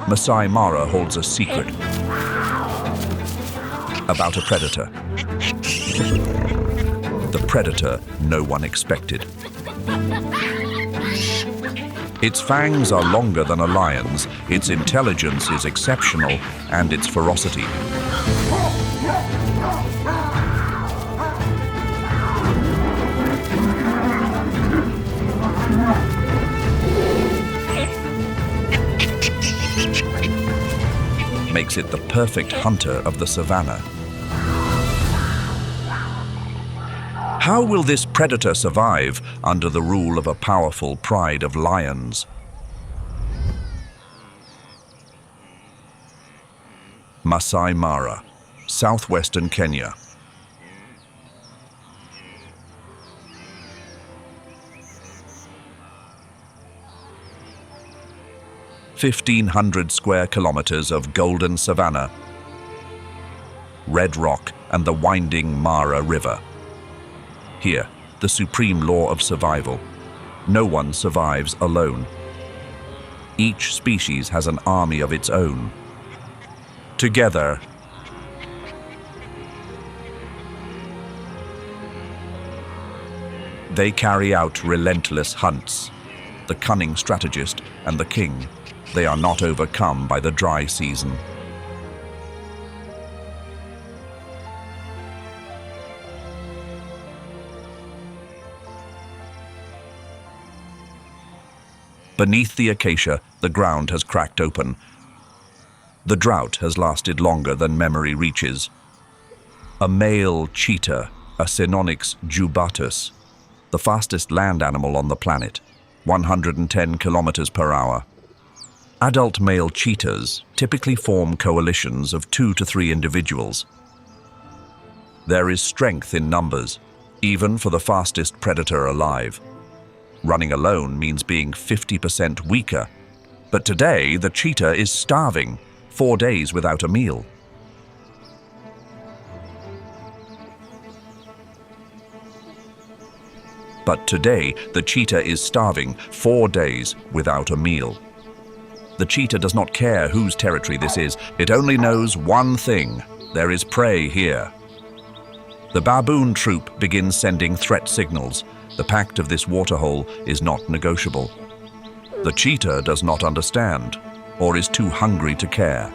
Masai Mara holds a secret about a predator. The predator no one expected. Its fangs are longer than a lion's, its intelligence is exceptional, and its ferocity. Makes it the perfect hunter of the savanna. How will this predator survive under the rule of a powerful pride of lions? Masai Mara, southwestern Kenya. (1,500 square kilometers of golden savanna, red rock, and the winding Mara River. Here, the supreme law of survival. No one survives alone. Each species has an army of its own. Together, they carry out relentless hunts. The cunning strategist and the king. They are not overcome by the dry season. Beneath the acacia, the ground has cracked open. The drought has lasted longer than memory reaches. A male cheetah, a Cynonyx jubatus, the fastest land animal on the planet, 110 kilometers per hour. Adult male cheetahs typically form coalitions of 2 to 3 individuals. There is strength in numbers, even for the fastest predator alive. Running alone means being 50% weaker. But today, the cheetah is starving, 4 days without a meal. But today, the cheetah is starving 4 days without a meal. The cheetah does not care whose territory this is. It only knows one thing: there is prey here. The baboon troop begins sending threat signals. The pact of this waterhole is not negotiable. The cheetah does not understand, or is too hungry to care.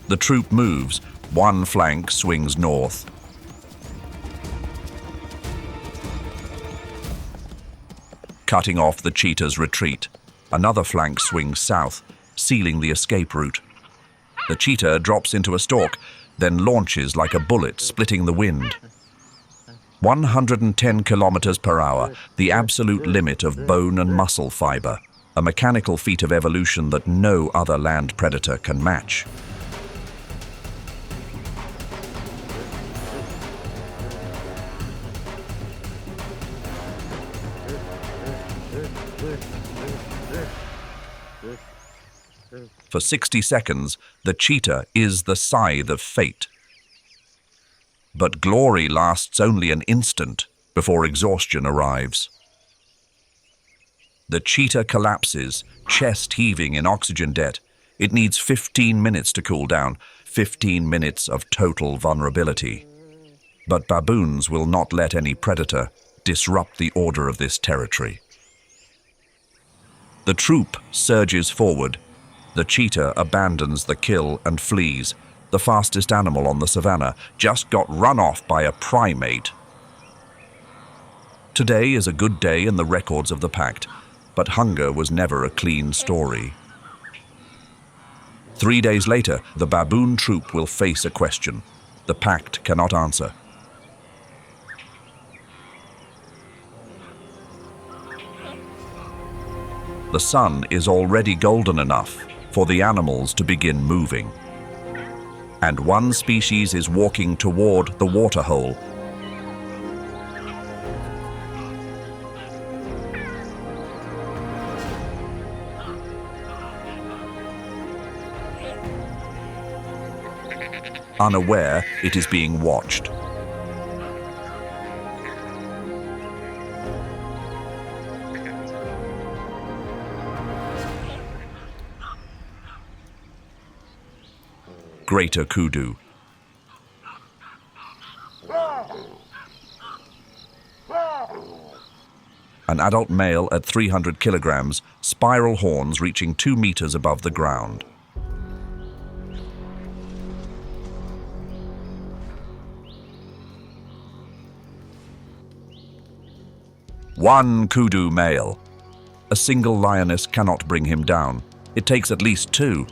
The troop moves. One flank swings north. Cutting off the cheetah's retreat. Another flank swings south, sealing the escape route. The cheetah drops into a stalk, then launches like a bullet, splitting the wind. 110 kilometers per hour, the absolute limit of bone and muscle fiber, a mechanical feat of evolution that no other land predator can match. For 60 seconds, the cheetah is the scythe of fate. But glory lasts only an instant before exhaustion arrives. The cheetah collapses, chest heaving in oxygen debt. It needs 15 minutes to cool down, 15 minutes of total vulnerability. But baboons will not let any predator disrupt the order of this territory. The troop surges forward. The cheetah abandons the kill and flees. The fastest animal on the savanna just got run off by a primate. Today is a good day in the records of the pact, but hunger was never a clean story. 3 days later, the baboon troop will face a question. The pact cannot answer. The sun is already golden enough for the animals to begin moving. And one species is walking toward the waterhole. Unaware it is being watched. Greater kudu. An adult male at 300 kilograms, spiral horns reaching 2 meters above the ground. One kudu male. A single lioness cannot bring him down. It takes at least 2.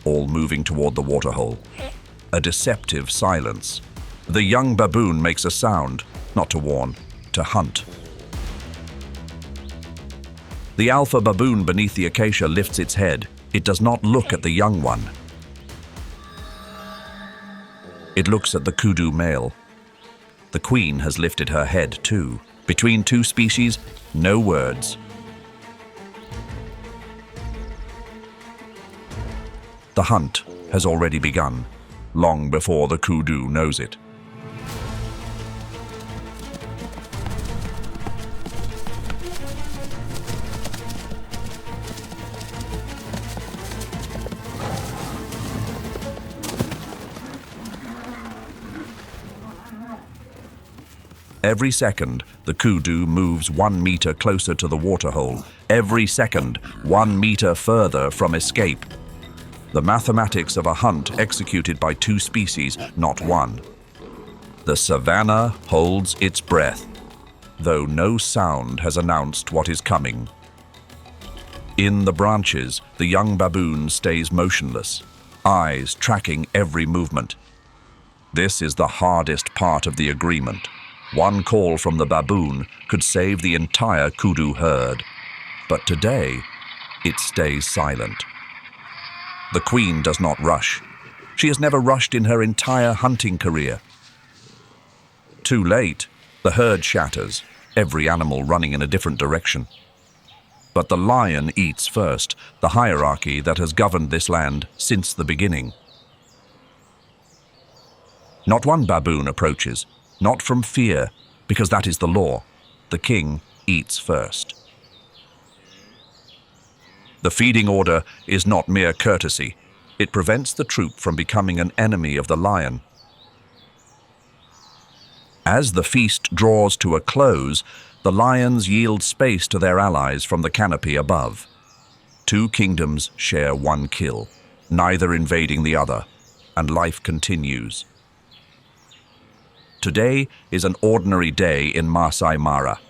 All moving toward the waterhole. A deceptive silence. The young baboon makes a sound, not to warn, to hunt. The alpha baboon beneath the acacia lifts its head. It does not look at the young one. It looks at the kudu male. The queen has lifted her head too. Between two species, no words. The hunt has already begun, long before the kudu knows it. Every second, the kudu moves 1 meter closer to the waterhole. Every second, 1 meter further from escape. The mathematics of a hunt executed by 2 species, not 1. The savanna holds its breath, though no sound has announced what is coming. In the branches, the young baboon stays motionless, eyes tracking every movement. This is the hardest part of the agreement. One call from the baboon could save the entire kudu herd. But today, it stays silent. The queen does not rush. She has never rushed in her entire hunting career. Too late, the herd shatters, every animal running in a different direction. But the lion eats first, the hierarchy that has governed this land since the beginning. Not one baboon approaches, not from fear, because that is the law. The king eats first. The feeding order is not mere courtesy. It prevents the troop from becoming an enemy of the lion. As the feast draws to a close, the lions yield space to their allies from the canopy above. 2 kingdoms share 1 kill, neither invading the other, and life continues. Today is an ordinary day in Masai Mara.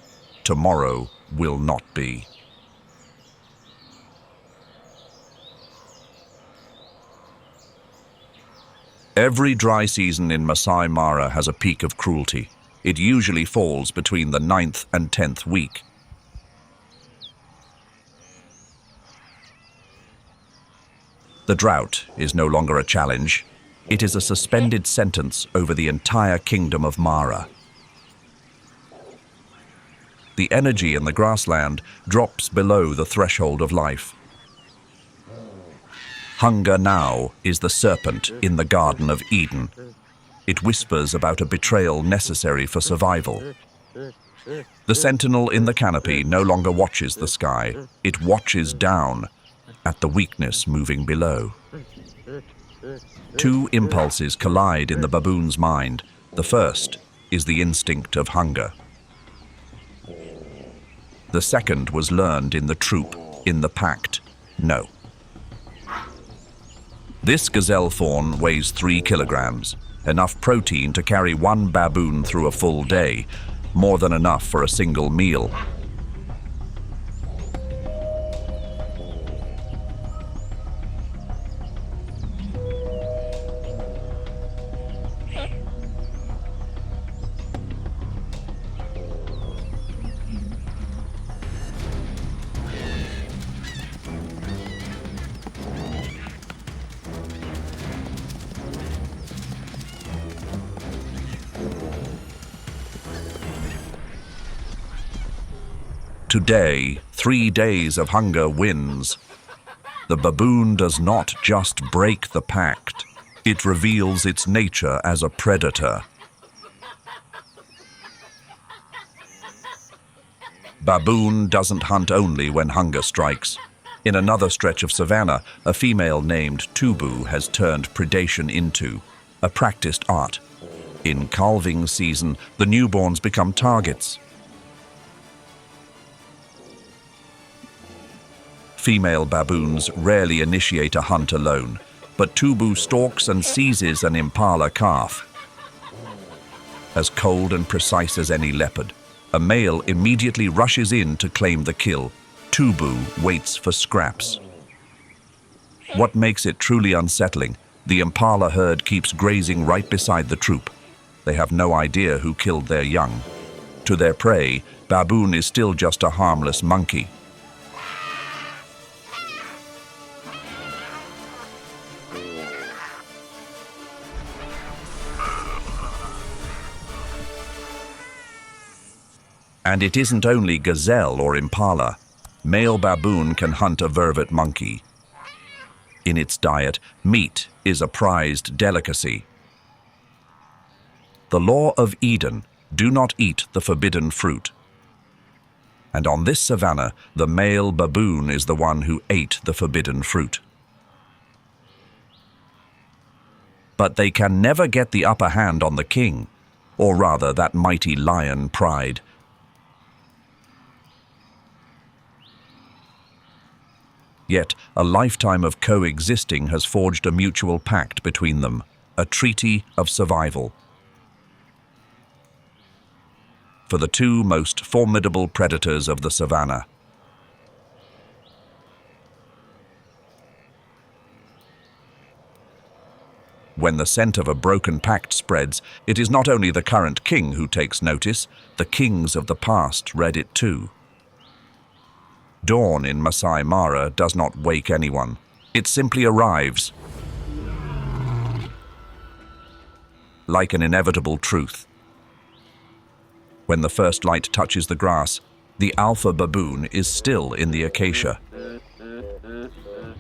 Tomorrow will not be. Every dry season in Masai Mara has a peak of cruelty. It usually falls between the 9th and 10th week. The drought is no longer a challenge. It is a suspended sentence over the entire kingdom of Mara. The energy in the grassland drops below the threshold of life. Hunger now is the serpent in the Garden of Eden. It whispers about a betrayal necessary for survival. The sentinel in the canopy no longer watches the sky. It watches down at the weakness moving below. 2 impulses collide in the baboon's mind. The first is the instinct of hunger. The second was learned in the troop, in the pact. No. This gazelle fawn weighs 3 kilograms, enough protein to carry 1 baboon through a full day, more than enough for a single meal. Today, 3 days of hunger wins. The baboon does not just break the pact, it reveals its nature as a predator. Baboon doesn't hunt only when hunger strikes. In another stretch of savanna, a female named Tubu has turned predation into a practiced art. In calving season, the newborns become targets. Female baboons rarely initiate a hunt alone, but Tubu stalks and seizes an impala calf. As cold and precise as any leopard, a male immediately rushes in to claim the kill. Tubu waits for scraps. What makes it truly unsettling, the impala herd keeps grazing right beside the troop. They have no idea who killed their young. To their prey, baboon is still just a harmless monkey. And it isn't only gazelle or impala. Male baboon can hunt a vervet monkey. In its diet, meat is a prized delicacy. The law of Eden, do not eat the forbidden fruit. And on this savanna, the male baboon is the one who ate the forbidden fruit. But they can never get the upper hand on the king, or rather that mighty lion pride. Yet, a lifetime of coexisting has forged a mutual pact between them, a treaty of survival. For the two most formidable predators of the savanna. When the scent of a broken pact spreads, it is not only the current king who takes notice, the kings of the past read it too. Dawn in Masai Mara does not wake anyone. It simply arrives. Like an inevitable truth. When the first light touches the grass, the alpha baboon is still in the acacia.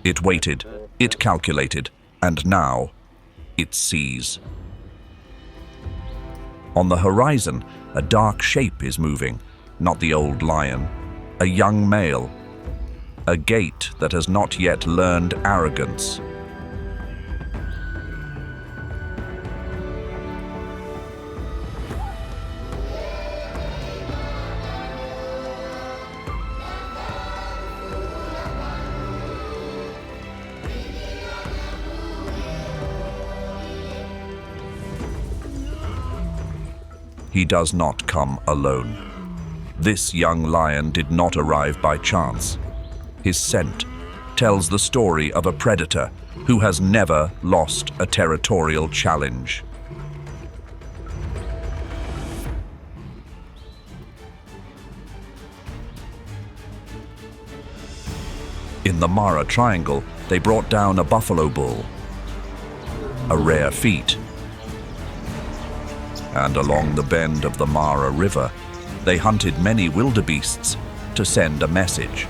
It waited, it calculated, and now it sees. On the horizon, a dark shape is moving, not the old lion. A young male, a gait that has not yet learned arrogance. He does not come alone. This young lion did not arrive by chance. His scent tells the story of a predator who has never lost a territorial challenge. In the Mara Triangle, they brought down a buffalo bull, a rare feat. And along the bend of the Mara River, they hunted many wildebeests to send a message.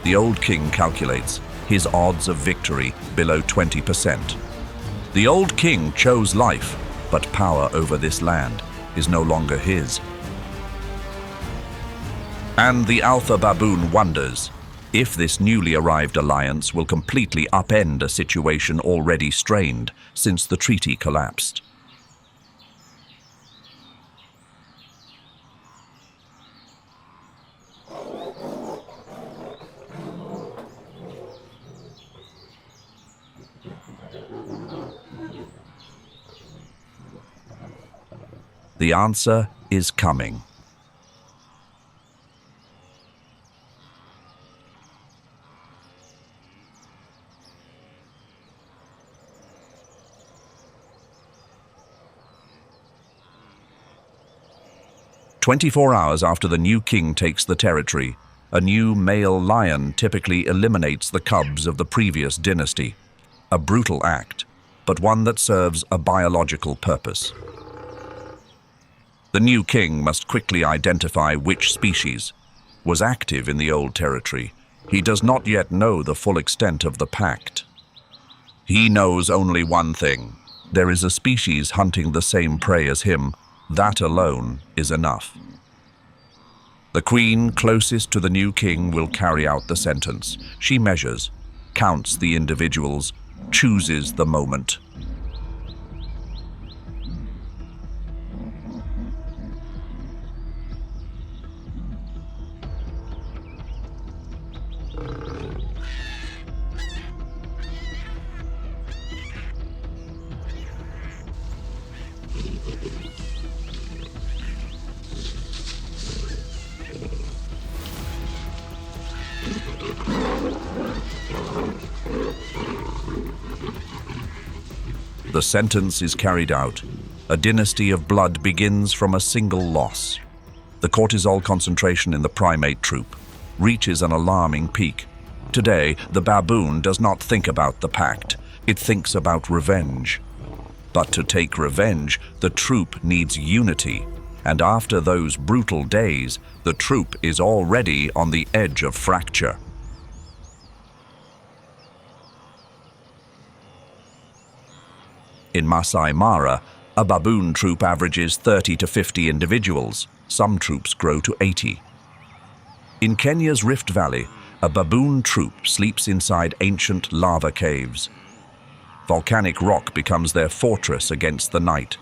The old king calculates his odds of victory below 20%. The old king chose life, but power over this land is no longer his. And the alpha baboon wonders if this newly arrived alliance will completely upend a situation already strained since the treaty collapsed. The answer is coming. "24 hours after the new king takes the territory, a new male lion typically eliminates the cubs of the previous dynasty. A brutal act, but one that serves a biological purpose. The new king must quickly identify which species was active in the old territory. He does not yet know the full extent of the pact. He knows only one thing. There is a species hunting the same prey as him. That alone is enough. The queen closest to the new king will carry out the sentence. She measures, counts the individuals, chooses the moment. The sentence is carried out. A dynasty of blood begins from a single loss. The cortisol concentration in the primate troop reaches an alarming peak. Today, the baboon does not think about the pact. It thinks about revenge. But to take revenge, the troop needs unity. And after those brutal days, the troop is already on the edge of fracture. In Masai Mara, a baboon troop averages 30 to 50 individuals. Some troops grow to 80. In Kenya's Rift Valley, a baboon troop sleeps inside ancient lava caves. Volcanic rock becomes their fortress against the night.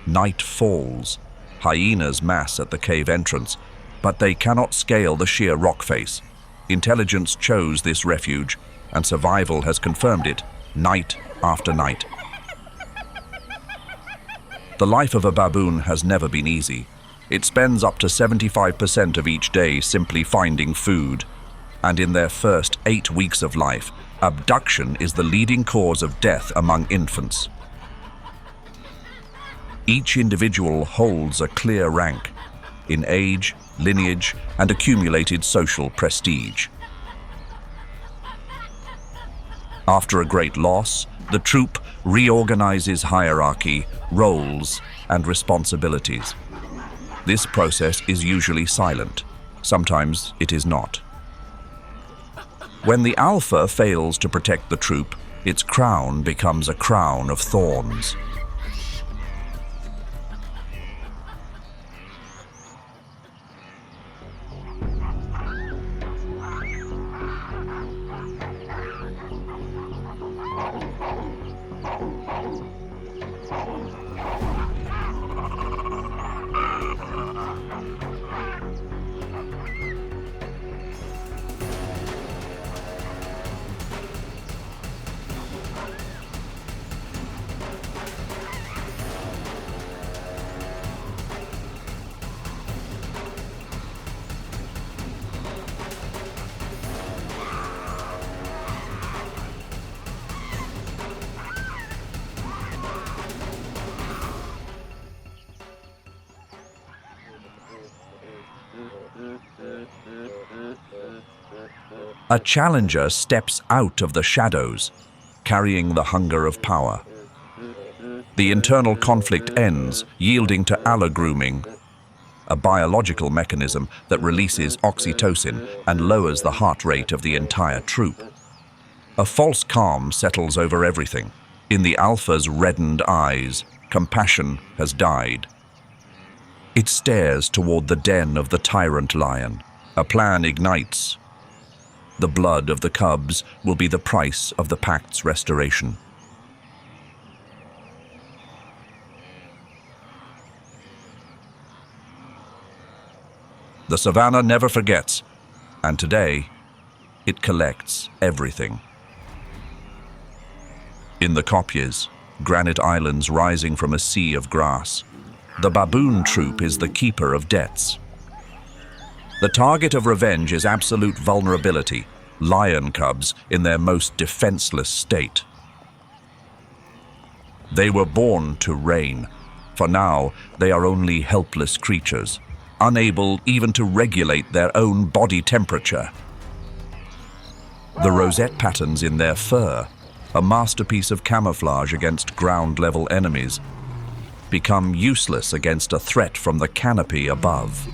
Night falls. Hyenas mass at the cave entrance, but they cannot scale the sheer rock face. Intelligence chose this refuge, and survival has confirmed it, night after night. The life of a baboon has never been easy. It spends up to 75% of each day simply finding food. And in their first 8 weeks of life, abduction is the leading cause of death among infants. Each individual holds a clear rank in age, lineage, and accumulated social prestige. After a great loss, the troop reorganizes hierarchy, roles, and responsibilities. This process is usually silent. Sometimes it is not. When the alpha fails to protect the troop, its crown becomes a crown of thorns. A challenger steps out of the shadows, carrying the hunger of power. The internal conflict ends, yielding to allogrooming, a biological mechanism that releases oxytocin and lowers the heart rate of the entire troop. A false calm settles over everything. In the alpha's reddened eyes, compassion has died. It stares toward the den of the tyrant lion. A plan ignites. The blood of the cubs will be the price of the pact's restoration. The savanna never forgets, and today, it collects everything. In the kopjes, granite islands rising from a sea of grass, the baboon troop is the keeper of debts. The target of revenge is absolute vulnerability, lion cubs in their most defenseless state. They were born to reign. For now, they are only helpless creatures. unable even to regulate their own body temperature. The rosette patterns in their fur, a masterpiece of camouflage against ground-level enemies, become useless against a threat from the canopy above.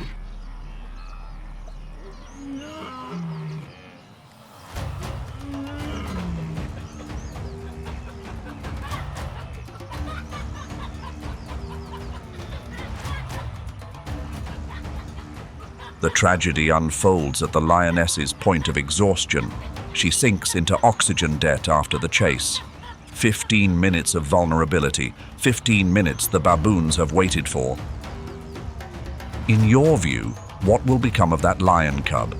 The tragedy unfolds at the lioness's point of exhaustion. She sinks into oxygen debt after the chase. 15 minutes of vulnerability, 15 minutes the baboons have waited for. In your view, what will become of that lion cub?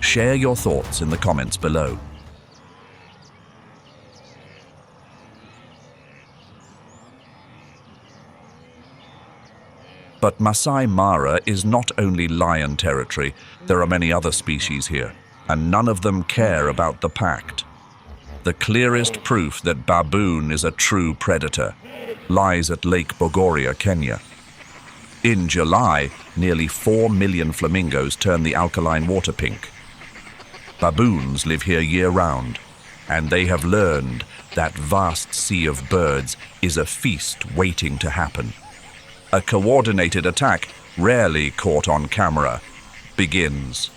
Share your thoughts in the comments below. But Masai Mara is not only lion territory. There are many other species here, and none of them care about the pact. The clearest proof that baboon is a true predator lies at Lake Bogoria, Kenya. In July, nearly 4 million flamingos turn the alkaline water pink. Baboons live here year-round, and they have learned that vast sea of birds is a feast waiting to happen. A coordinated attack, rarely caught on camera, begins.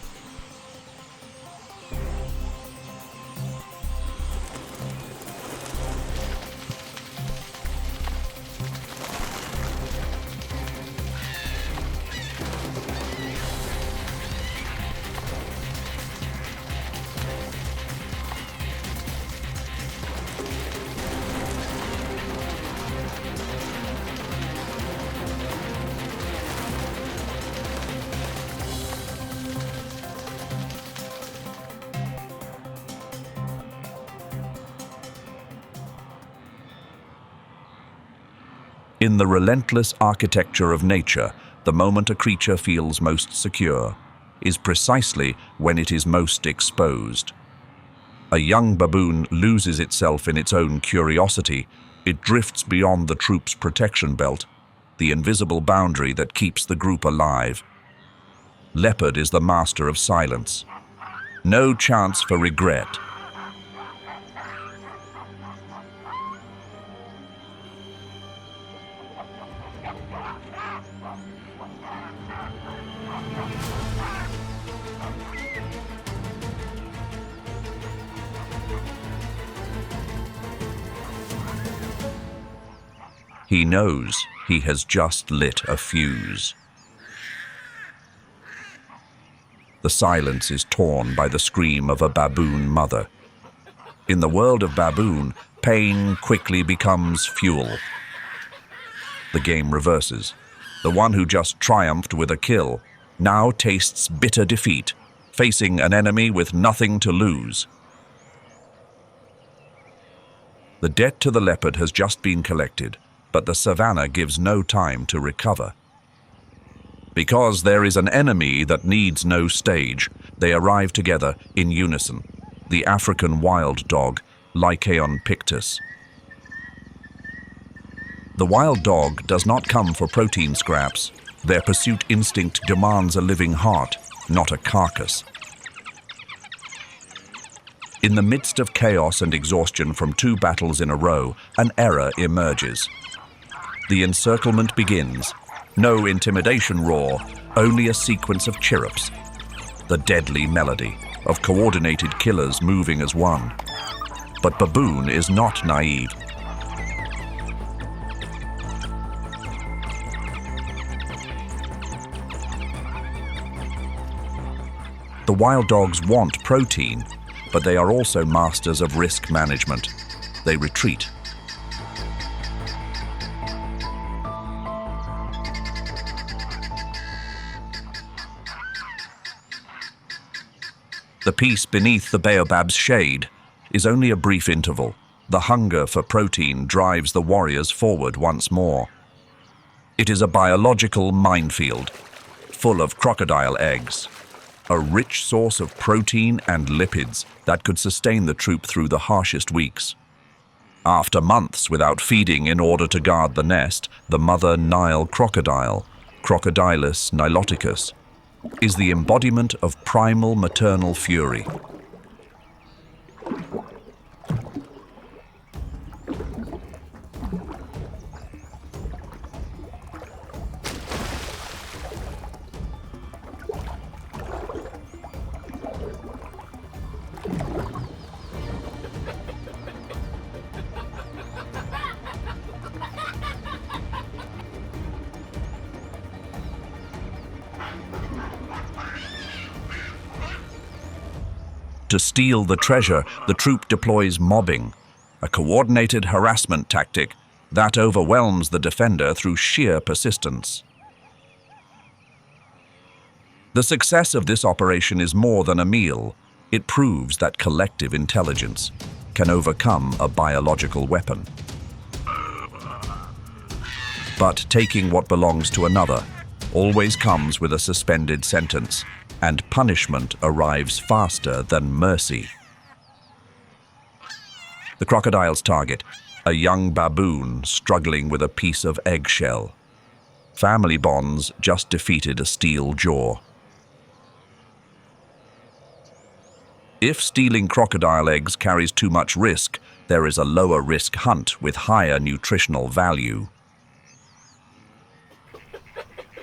In the relentless architecture of nature, the moment a creature feels most secure is precisely when it is most exposed. A young baboon loses itself in its own curiosity. It drifts beyond the troop's protection belt, the invisible boundary that keeps the group alive. Leopard is the master of silence. No chance for regret. He knows he has just lit a fuse. The silence is torn by the scream of a baboon mother. In the world of baboon, pain quickly becomes fuel. The game reverses. The one who just triumphed with a kill now tastes bitter defeat, facing an enemy with nothing to lose. The debt to the leopard has just been collected, but the savanna gives no time to recover. Because there is an enemy that needs no stage, they arrive together in unison, the African wild dog, Lycaon pictus. The wild dog does not come for protein scraps. Their pursuit instinct demands a living heart, not a carcass. In the midst of chaos and exhaustion from 2 battles in a row, an error emerges. The encirclement begins. No intimidation roar, only a sequence of chirrups. The deadly melody of coordinated killers moving as one. But Baboon is not naive. The wild dogs want protein, but they are also masters of risk management. They retreat. The peace beneath the baobab's shade is only a brief interval. The hunger for protein drives the warriors forward once more. It is a biological minefield, full of crocodile eggs, a rich source of protein and lipids that could sustain the troop through the harshest weeks. After months without feeding in order to guard the nest, the mother Nile crocodile Crocodilus niloticus, is the embodiment of primal maternal fury. To steal the treasure, the troop deploys mobbing, a coordinated harassment tactic that overwhelms the defender through sheer persistence. The success of this operation is more than a meal. It proves that collective intelligence can overcome a biological weapon. But taking what belongs to another always comes with a suspended sentence, and punishment arrives faster than mercy. The crocodile's target, a young baboon struggling with a piece of eggshell. Family bonds just defeated a steel jaw. If stealing crocodile eggs carries too much risk, there is a lower risk hunt with higher nutritional value.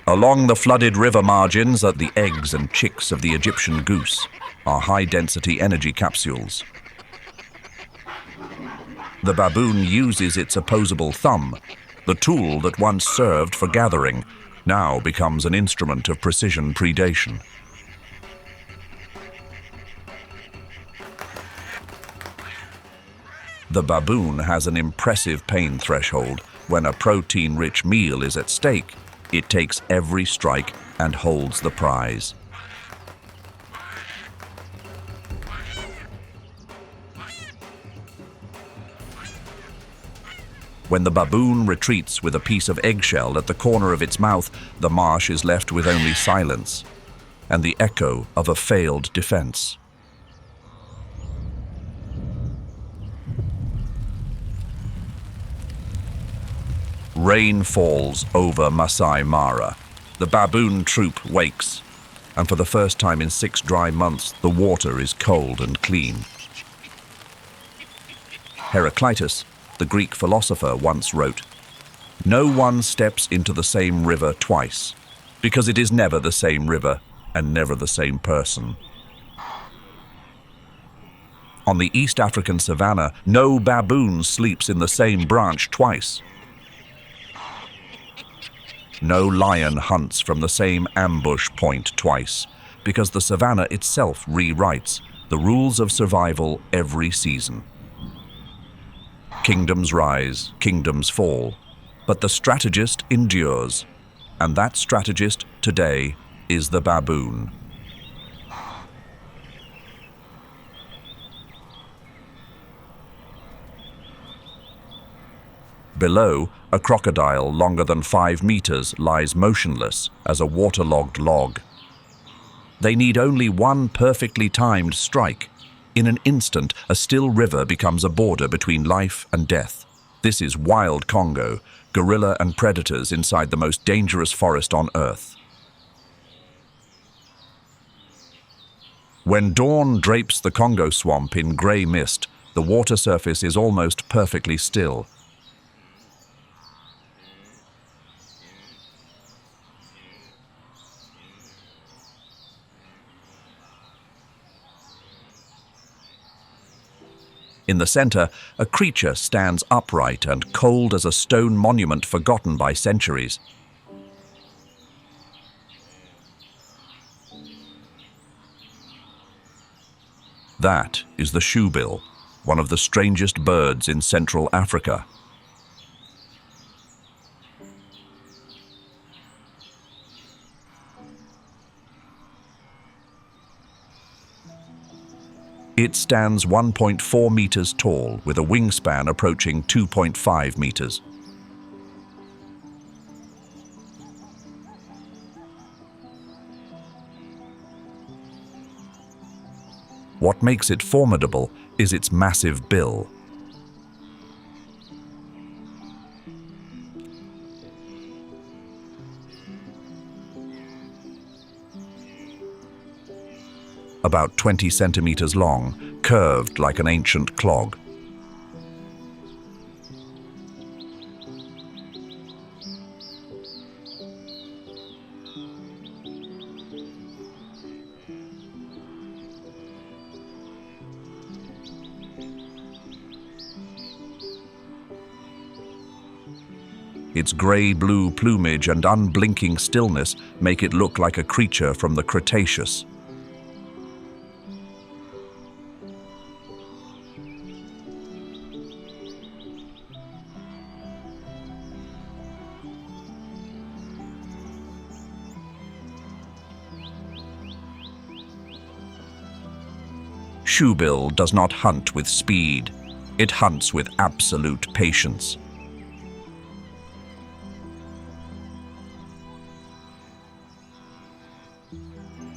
Along the flooded river margins are the eggs and chicks of the Egyptian goose, are high-density energy capsules. The baboon uses its opposable thumb, the tool that once served for gathering, now becomes an instrument of precision predation. The baboon has an impressive pain threshold. When a protein-rich meal is at stake, it takes every strike and holds the prize. When the baboon retreats with a piece of eggshell at the corner of its mouth, the marsh is left with only silence and the echo of a failed defense. Rain falls over Masai Mara. The baboon troop wakes, and for the first time in 6 dry months, the water is cold and clean. Heraclitus, the Greek philosopher, once wrote, "No one steps into the same river twice, because it is never the same river and never the same person." On the East African savanna, no baboon sleeps in the same branch twice. No lion hunts from the same ambush point twice, because the savanna itself rewrites the rules of survival every season. Kingdoms rise, kingdoms fall, but the strategist endures, and that strategist today is the baboon. Below, a crocodile longer than 5 meters lies motionless as a waterlogged log. They need only one perfectly timed strike. In an instant, a still river becomes a border between life and death. This is wild Congo, gorilla and predators inside the most dangerous forest on Earth. When dawn drapes the Congo swamp in gray mist, the water surface is almost perfectly still. In the center, a creature stands upright and cold as a stone monument forgotten by centuries. That is the shoebill, one of the strangest birds in Central Africa. It stands 1.4 meters tall with a wingspan approaching 2.5 meters. What makes it formidable is its massive bill. about 20 centimeters long, curved like an ancient clog. Its grey-blue plumage and unblinking stillness make it look like a creature from the Cretaceous. Shoebill does not hunt with speed. It hunts with absolute patience.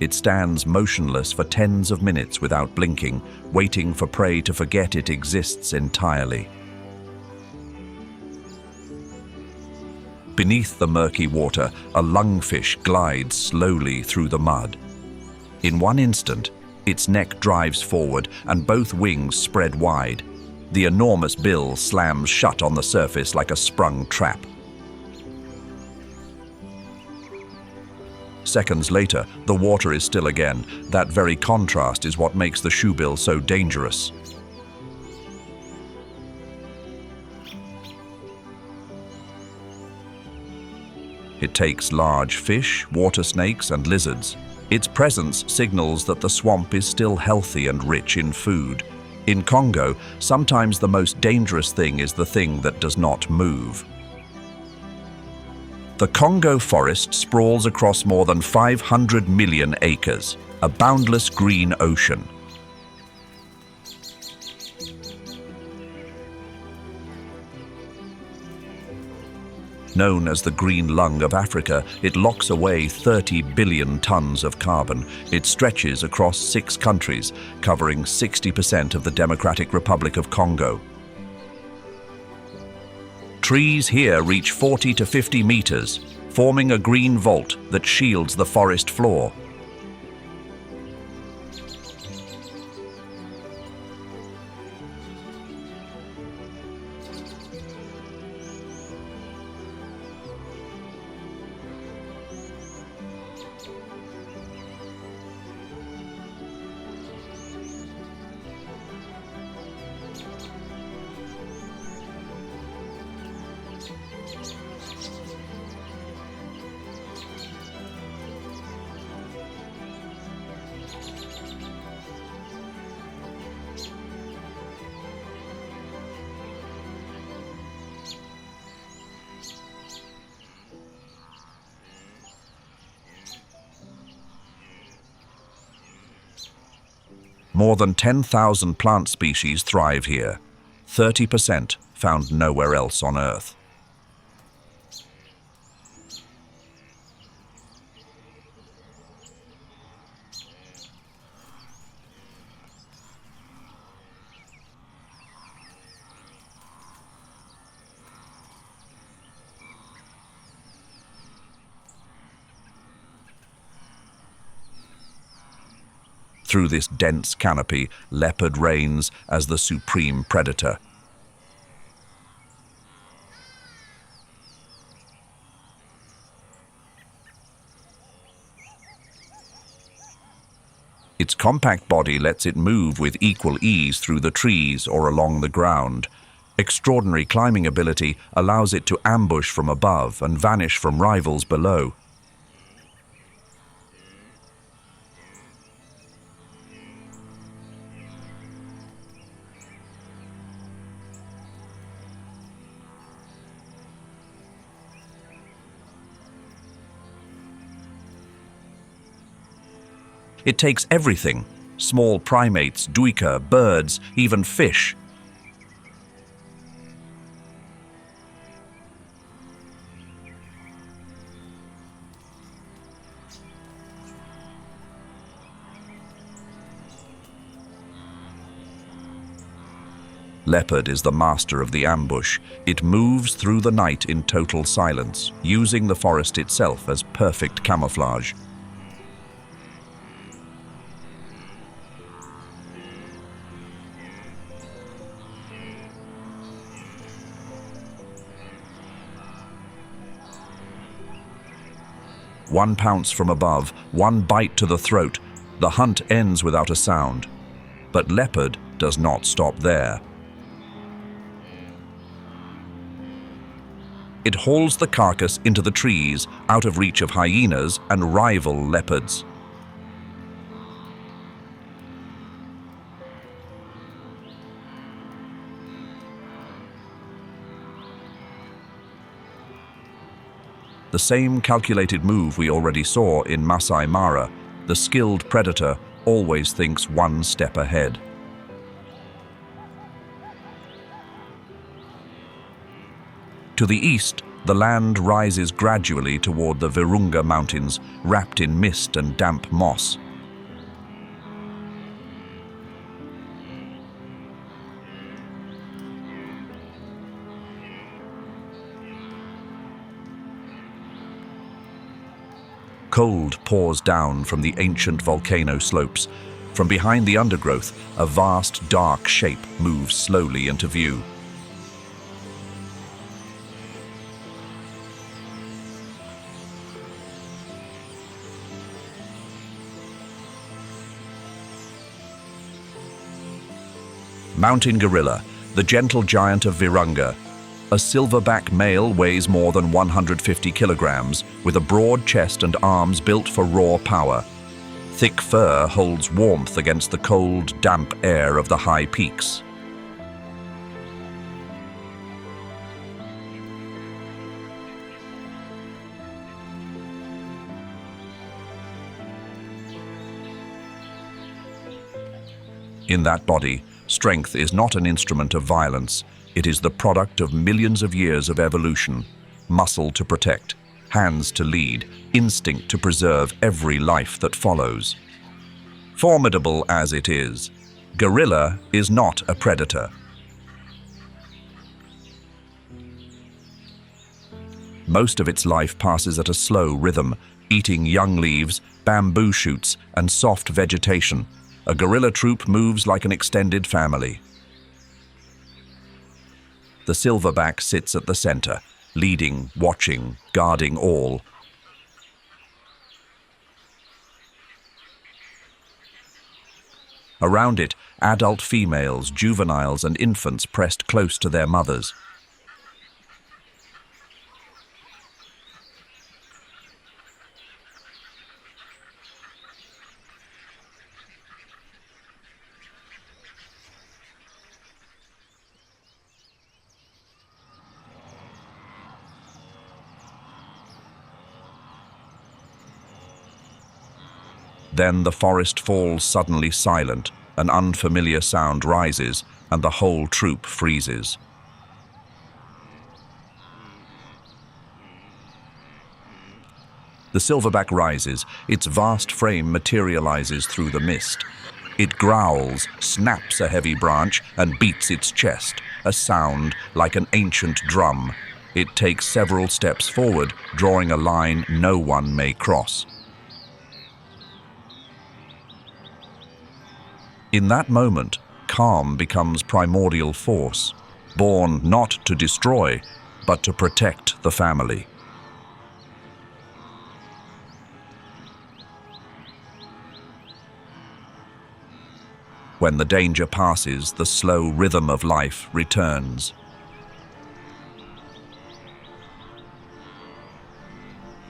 It stands motionless for tens of minutes without blinking, waiting for prey to forget it exists entirely. Beneath the murky water, a lungfish glides slowly through the mud. In one instant, its neck drives forward and both wings spread wide. The enormous bill slams shut on the surface like a sprung trap. Seconds later, the water is still again. That very contrast is what makes the shoebill so dangerous. It takes large fish, water snakes, and lizards. Its presence signals that the swamp is still healthy and rich in food. In Congo, sometimes the most dangerous thing is the thing that does not move. The Congo forest sprawls across more than 500 million acres, a boundless green ocean. Known as the green lung of Africa, it locks away 30 billion tons of carbon. It stretches across 6 countries, covering 60% of the Democratic Republic of Congo. Trees here reach 40 to 50 meters, forming a green vault that shields the forest floor. More than 10,000 plant species thrive here, 30% found nowhere else on Earth. Through this dense canopy, leopard reigns as the supreme predator. Its compact body lets it move with equal ease through the trees or along the ground. Extraordinary climbing ability allows it to ambush from above and vanish from rivals below. It takes everything: small primates, duiker, birds, even fish. Leopard is the master of the ambush. It moves through the night in total silence, using the forest itself as perfect camouflage. One pounce from above, one bite to the throat. The hunt ends without a sound. But leopard does not stop there. It hauls the carcass into the trees, out of reach of hyenas and rival leopards. The same calculated move we already saw in Masai Mara, the skilled predator always thinks one step ahead. To the east, the land rises gradually toward the Virunga Mountains, wrapped in mist and damp moss. Cold pours down from the ancient volcano slopes. From behind the undergrowth, a vast, dark shape moves slowly into view. Mountain gorilla, the gentle giant of Virunga. A silverback male weighs more than 150 kilograms, with a broad chest and arms built for raw power. Thick fur holds warmth against the cold, damp air of the high peaks. In that body, strength is not an instrument of violence. It is the product of millions of years of evolution. Muscle to protect, hands to lead, instinct to preserve every life that follows. Formidable as it is, gorilla is not a predator. Most of its life passes at a slow rhythm, eating young leaves, bamboo shoots, and soft vegetation. A gorilla troop moves like an extended family. The silverback sits at the center, leading, watching, guarding all. Around it, adult females, juveniles, and infants pressed close to their mothers. Then the forest falls suddenly silent, an unfamiliar sound rises, and the whole troop freezes. The silverback rises, its vast frame materializes through the mist. It growls, snaps a heavy branch, and beats its chest, a sound like an ancient drum. It takes several steps forward, drawing a line no one may cross. In that moment, calm becomes primordial force, born not to destroy, but to protect the family. When the danger passes, the slow rhythm of life returns.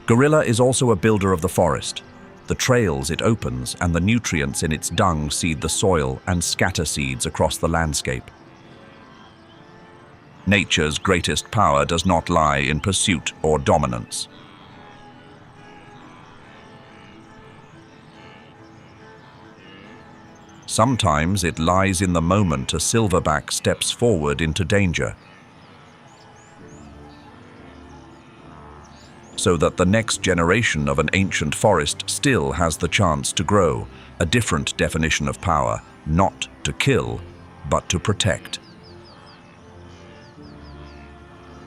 Gorilla is also a builder of the forest. The trails it opens and the nutrients in its dung seed the soil and scatter seeds across the landscape. Nature's greatest power does not lie in pursuit or dominance. Sometimes it lies in the moment a silverback steps forward into danger, so that the next generation of an ancient forest still has the chance to grow, a different definition of power, not to kill, but to protect.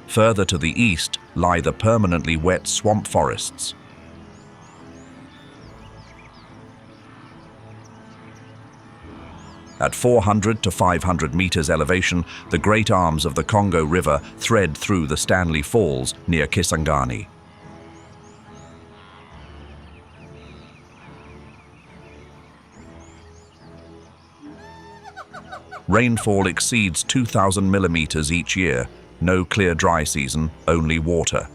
Further to the east lie the permanently wet swamp forests. At 400 to 500 meters elevation, the great arms of the Congo River thread through the Stanley Falls near Kisangani. Rainfall exceeds 2,000 millimeters each year. No clear dry season, only water.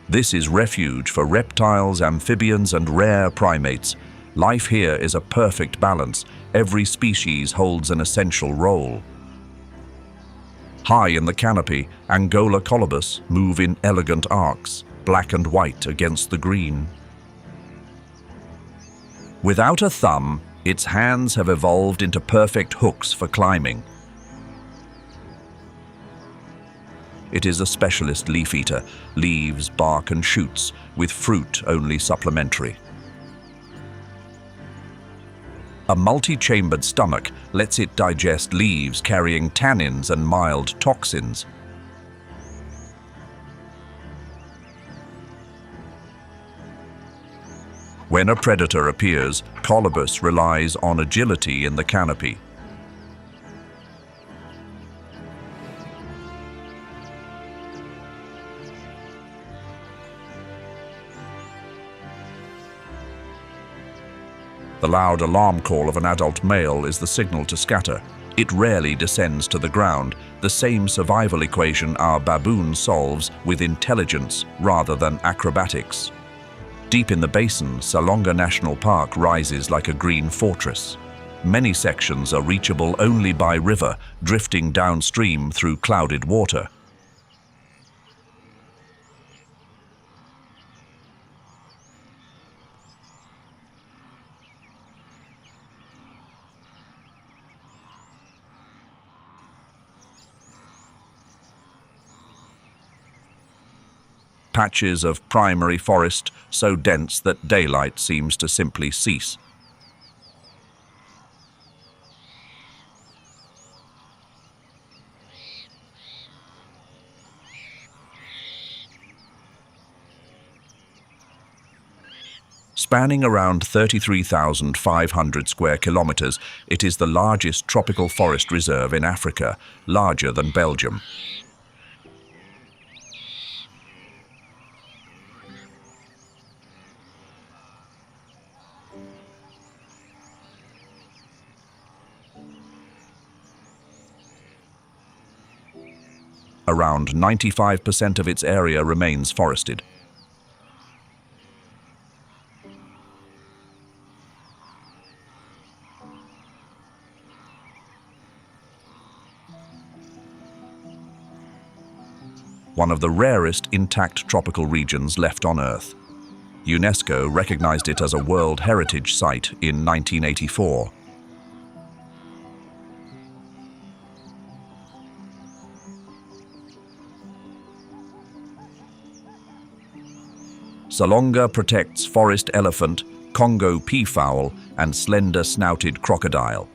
This is refuge for reptiles, amphibians, and rare primates. Life here is a perfect balance. Every species holds an essential role. High in the canopy, Angola colobus move in elegant arcs, black and white against the green. Without a thumb, its hands have evolved into perfect hooks for climbing. It is a specialist leaf eater, leaves, bark, and shoots, with fruit only supplementary. A multi-chambered stomach lets it digest leaves carrying tannins and mild toxins. When a predator appears, Colobus relies on agility in the canopy. The loud alarm call of an adult male is the signal to scatter. It rarely descends to the ground, the same survival equation our baboon solves with intelligence rather than acrobatics. Deep in the basin, Salonga National Park rises like a green fortress. Many sections are reachable only by river, drifting downstream through clouded water. Patches of primary forest so dense that daylight seems to simply cease. Spanning around 33,500 square kilometers, it is the largest tropical forest reserve in Africa, larger than Belgium. Around 95% of its area remains forested. One of the rarest intact tropical regions left on Earth. UNESCO recognized it as a World Heritage Site in 1984. Salonga protects forest elephant, Congo peafowl, and slender-snouted crocodile.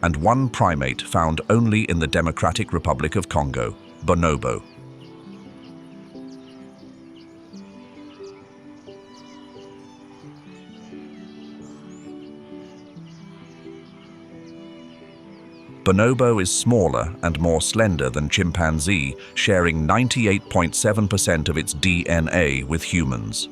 And one primate found only in the Democratic Republic of Congo, bonobo. Bonobo is smaller and more slender than chimpanzee, sharing 98.7% of its DNA with humans.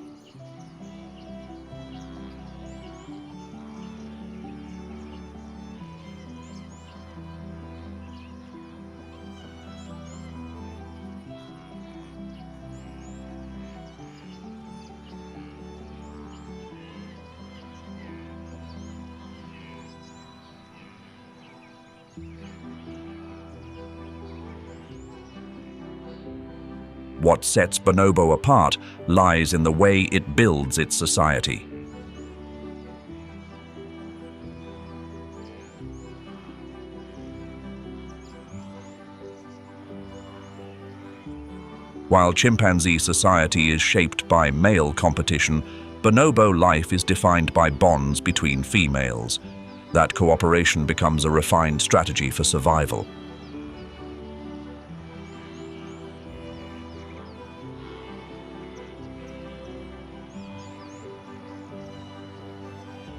What sets bonobo apart lies in the way it builds its society. While chimpanzee society is shaped by male competition, bonobo life is defined by bonds between females. That cooperation becomes a refined strategy for survival.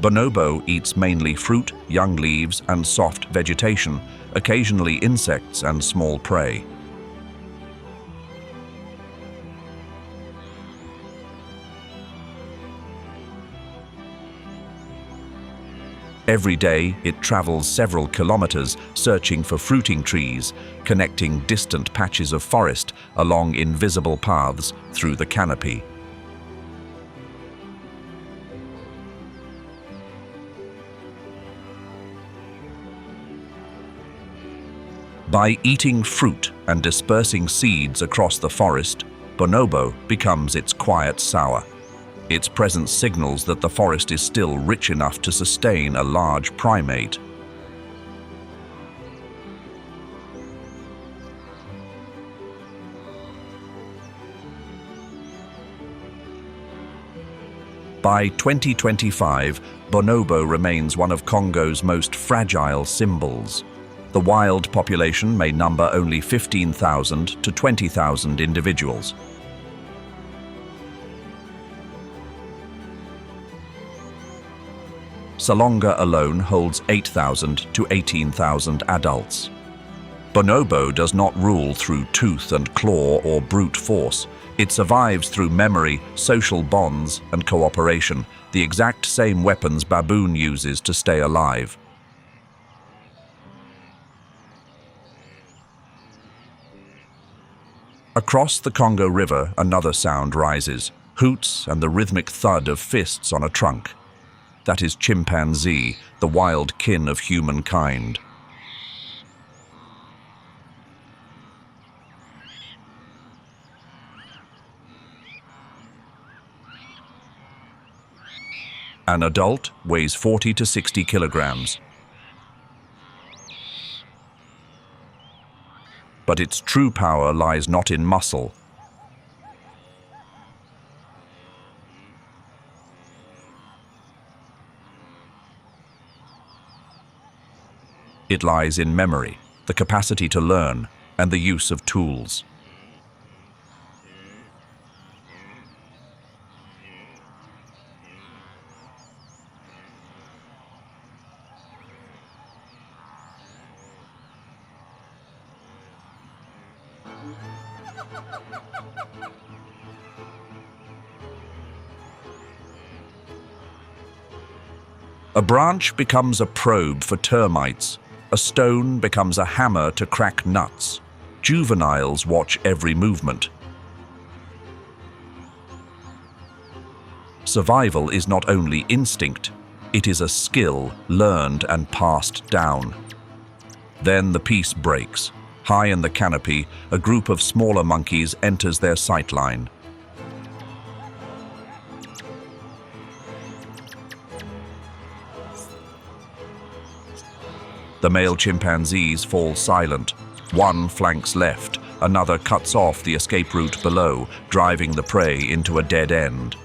Bonobo eats mainly fruit, young leaves, and soft vegetation, occasionally insects and small prey. Every day, it travels several kilometers searching for fruiting trees, connecting distant patches of forest along invisible paths through the canopy. By eating fruit and dispersing seeds across the forest, bonobo becomes its quiet sour. Its presence signals that the forest is still rich enough to sustain a large primate. By 2025, bonobo remains one of Congo's most fragile symbols. The wild population may number only 15,000 to 20,000 individuals. Salonga alone holds 8,000 to 18,000 adults. Bonobo does not rule through tooth and claw or brute force. It survives through memory, social bonds, and cooperation, the exact same weapons Baboon uses to stay alive. Across the Congo River, another sound rises, hoots and the rhythmic thud of fists on a trunk. That is chimpanzee, the wild kin of humankind. An adult weighs 40 to 60 kilograms. But its true power lies not in muscle. It lies in memory, the capacity to learn, and the use of tools. A branch becomes a probe for termites. A stone becomes a hammer to crack nuts. Juveniles watch every movement. Survival is not only instinct, it is a skill learned and passed down. Then the peace breaks. High in the canopy, a group of smaller monkeys enters their sightline. The male chimpanzees fall silent. One flanks left, another cuts off the escape route below, driving the prey into a dead end.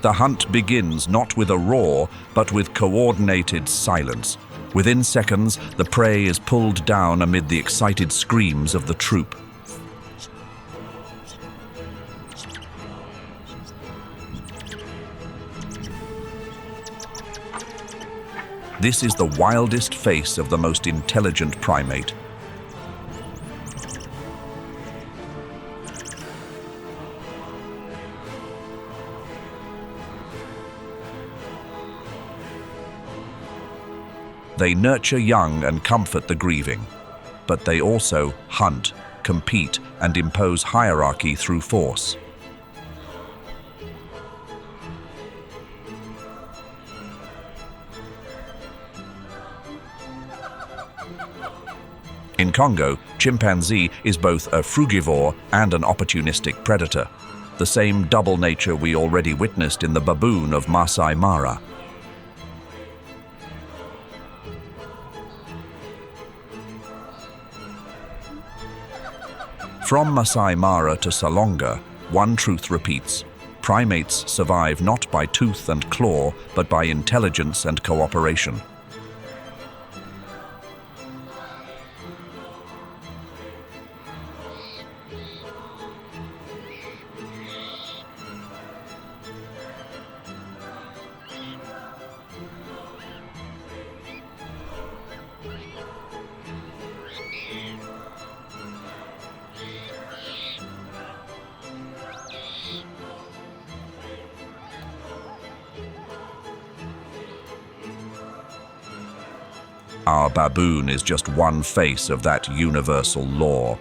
The hunt begins not with a roar, but with coordinated silence. Within seconds, the prey is pulled down amid the excited screams of the troop. This is the wildest face of the most intelligent primate. They nurture young and comfort the grieving, but they also hunt, compete, and impose hierarchy through force. In Congo, chimpanzee is both a frugivore and an opportunistic predator, the same double nature we already witnessed in the baboon of Masai Mara. From Masai Mara to Salonga, one truth repeats: primates survive not by tooth and claw, but by intelligence and cooperation. Our baboon is just one face of that universal law.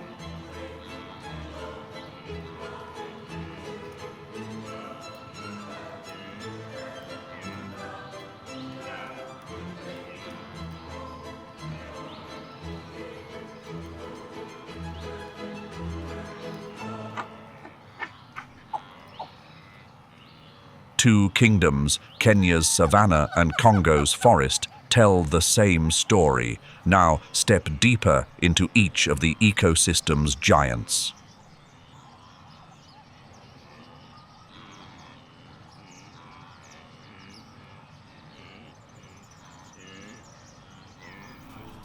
Two kingdoms, Kenya's savanna and Congo's forest, tell the same story. Now step deeper into each of the ecosystem's giants.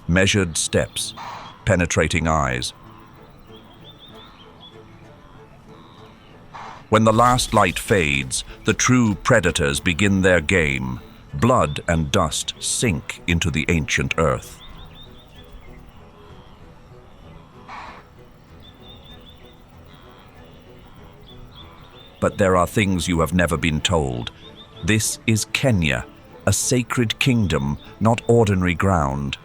Measured steps, penetrating eyes. When the last light fades, the true predators begin their game. Blood and dust sink into the ancient earth. But there are things you have never been told. This is Kenya, a sacred kingdom, not ordinary ground.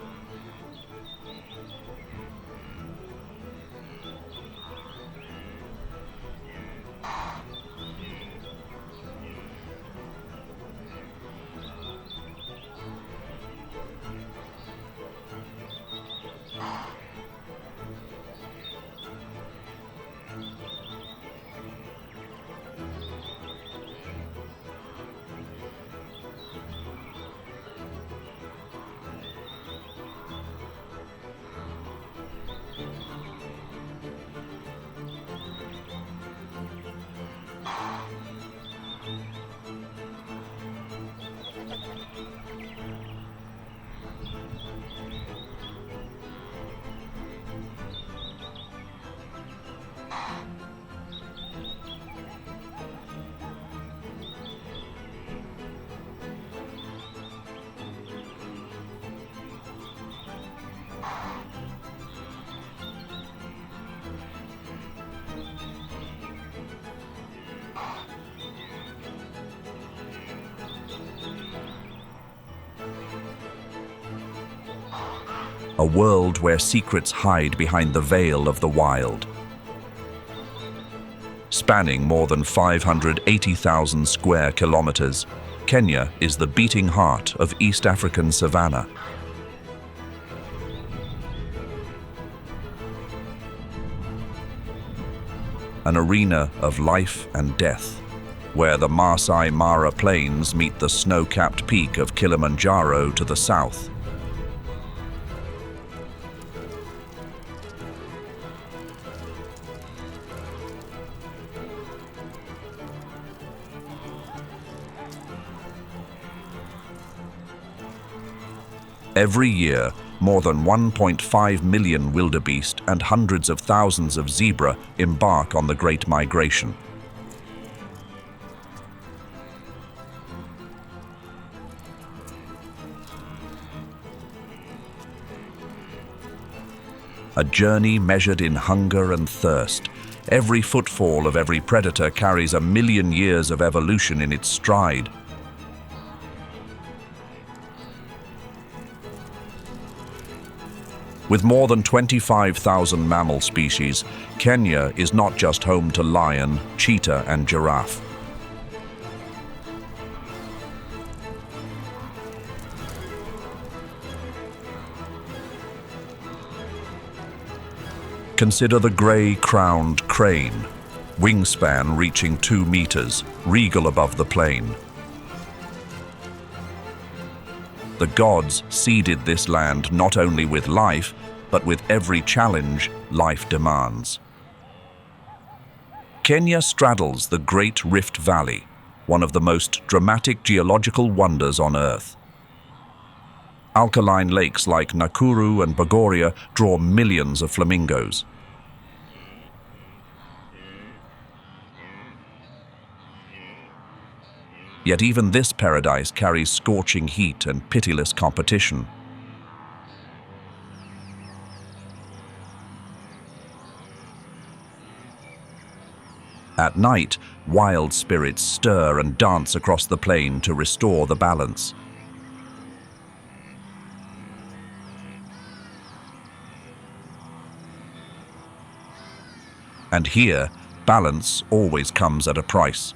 A world where secrets hide behind the veil of the wild. Spanning more than 580,000 square kilometers, Kenya is the beating heart of East African savanna. An arena of life and death, where the Masai Mara plains meet the snow-capped peak of Kilimanjaro to the south. Every year, more than 1.5 million wildebeest and hundreds of thousands of zebra embark on the Great Migration. a journey measured in hunger and thirst. Every footfall of every predator carries 1,000,000 years of evolution in its stride. With more than 25,000 mammal species, Kenya is not just home to lion, cheetah, and giraffe. Consider the grey-crowned crane, wingspan reaching 2 meters, regal above the plain. The gods seeded this land not only with life, but with every challenge life demands. Kenya straddles the Great Rift Valley, one of the most dramatic geological wonders on Earth. Alkaline lakes like Nakuru and Bogoria draw millions of flamingos. Yet even this paradise carries scorching heat and pitiless competition. At night, wild spirits stir and dance across the plain to restore the balance. And here, balance always comes at a price.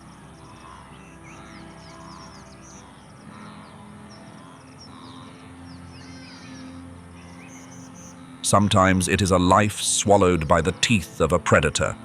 Sometimes it is a life swallowed by the teeth of a predator.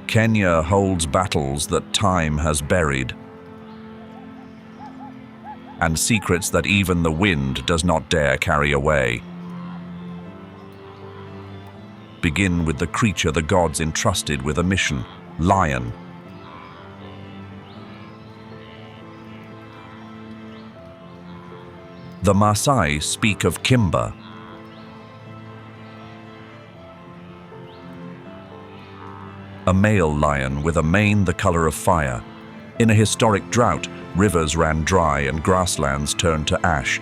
Kenya holds battles that time has buried, and secrets that even the wind does not dare carry away. Begin with the creature the gods entrusted with a mission, lion. The Maasai speak of Kimba, a male lion with a mane the color of fire. In a historic drought, rivers ran dry and grasslands turned to ash.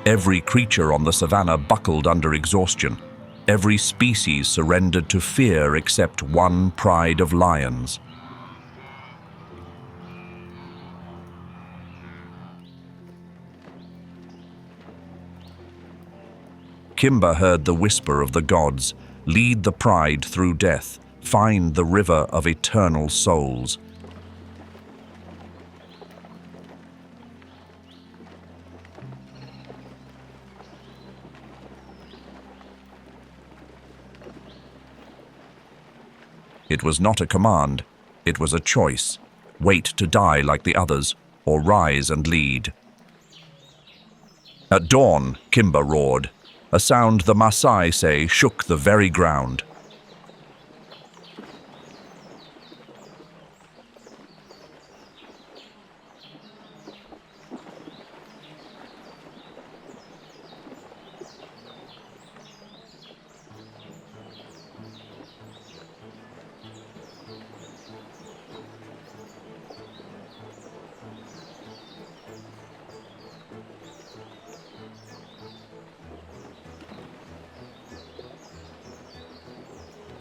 Every creature on the savanna buckled under exhaustion. Every species surrendered to fear except one pride of lions. Kimba heard the whisper of the gods, lead the pride through death, find the river of eternal souls. It was not a command, it was a choice. Wait to die like the others, or rise and lead. At dawn, Kimba roared, a sound the Maasai say shook the very ground.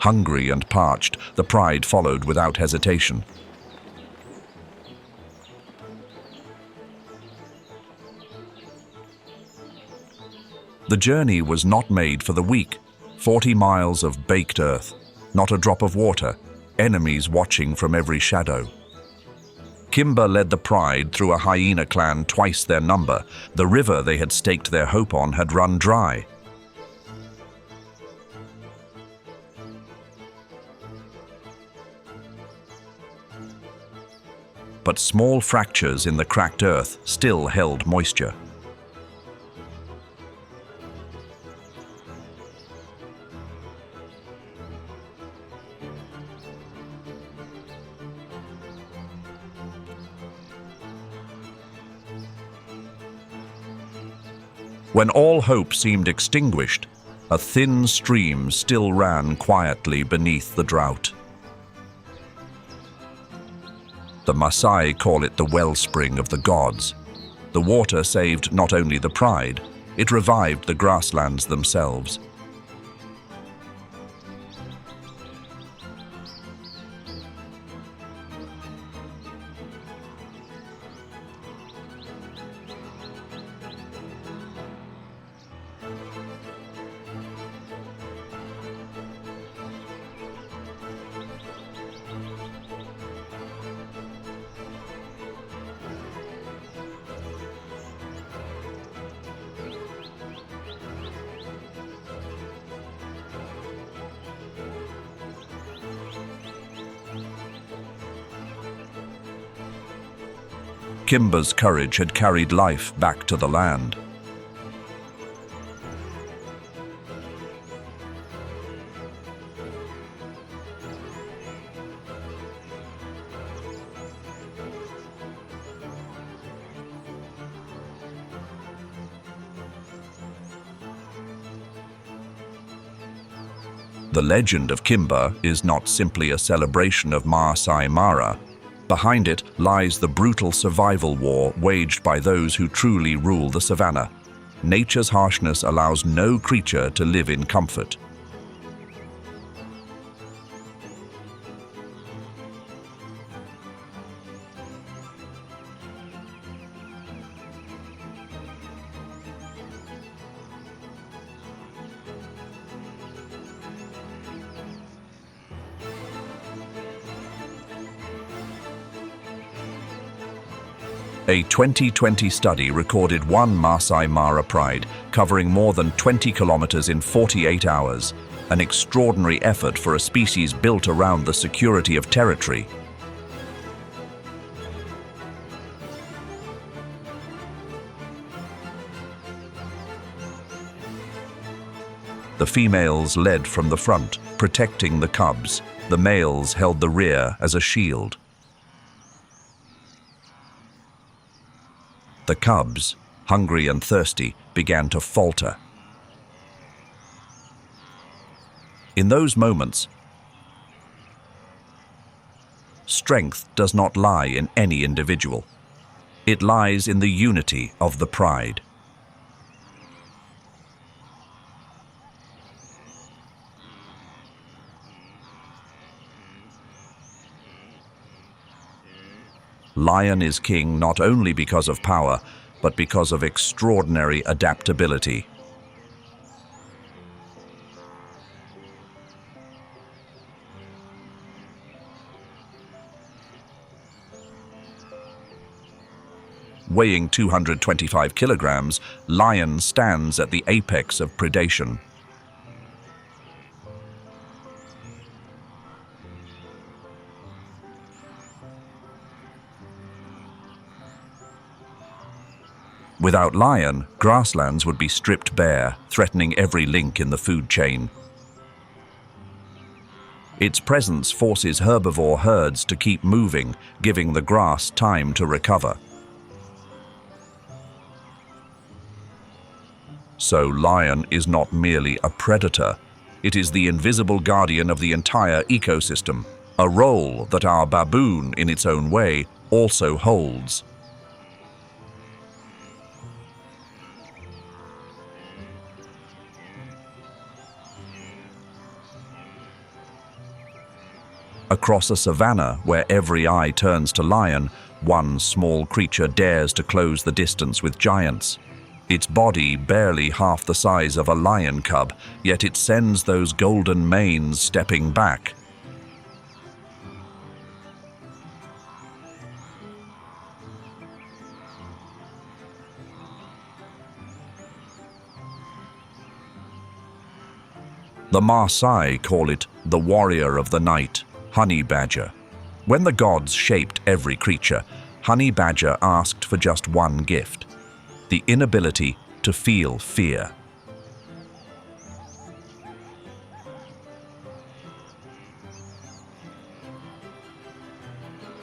Hungry and parched, the pride followed without hesitation. The journey was not made for the weak. 40 miles of baked earth, not a drop of water, enemies watching from every shadow. Kimber led the pride through a hyena clan twice their number. The river they had staked their hope on had run dry. But small fractures in the cracked earth still held moisture. When all hope seemed extinguished, a thin stream still ran quietly beneath the drought. The Maasai call it the wellspring of the gods. The water saved not only the pride, it revived the grasslands themselves. Kimber's courage had carried life back to the land. The legend of Kimber is not simply a celebration of Maasai Mara. Behind it lies the brutal survival war waged by those who truly rule the savanna. Nature's harshness allows no creature to live in comfort. A 2020 study recorded one Maasai Mara pride covering more than 20 kilometers in 48 hours, an extraordinary effort for a species built around the security of territory. The females led from the front, protecting the cubs. The males held the rear as a shield. The cubs, hungry and thirsty, began to falter. In those moments, strength does not lie in any individual. It lies in the unity of the pride. Lion is king not only because of power, but because of extraordinary adaptability. Weighing 225 kilograms, lion stands at the apex of predation. Without lion, grasslands would be stripped bare, threatening every link in the food chain. Its presence forces herbivore herds to keep moving, giving the grass time to recover. So lion is not merely a predator, it is the invisible guardian of the entire ecosystem, a role that our baboon, in its own way, also holds. Across a savanna where every eye turns to lion, one small creature dares to close the distance with giants. Its body barely half the size of a lion cub, yet it sends those golden manes stepping back. The Maasai call it the warrior of the night, honey badger. When the gods shaped every creature, honey badger asked for just one gift: the inability to feel fear.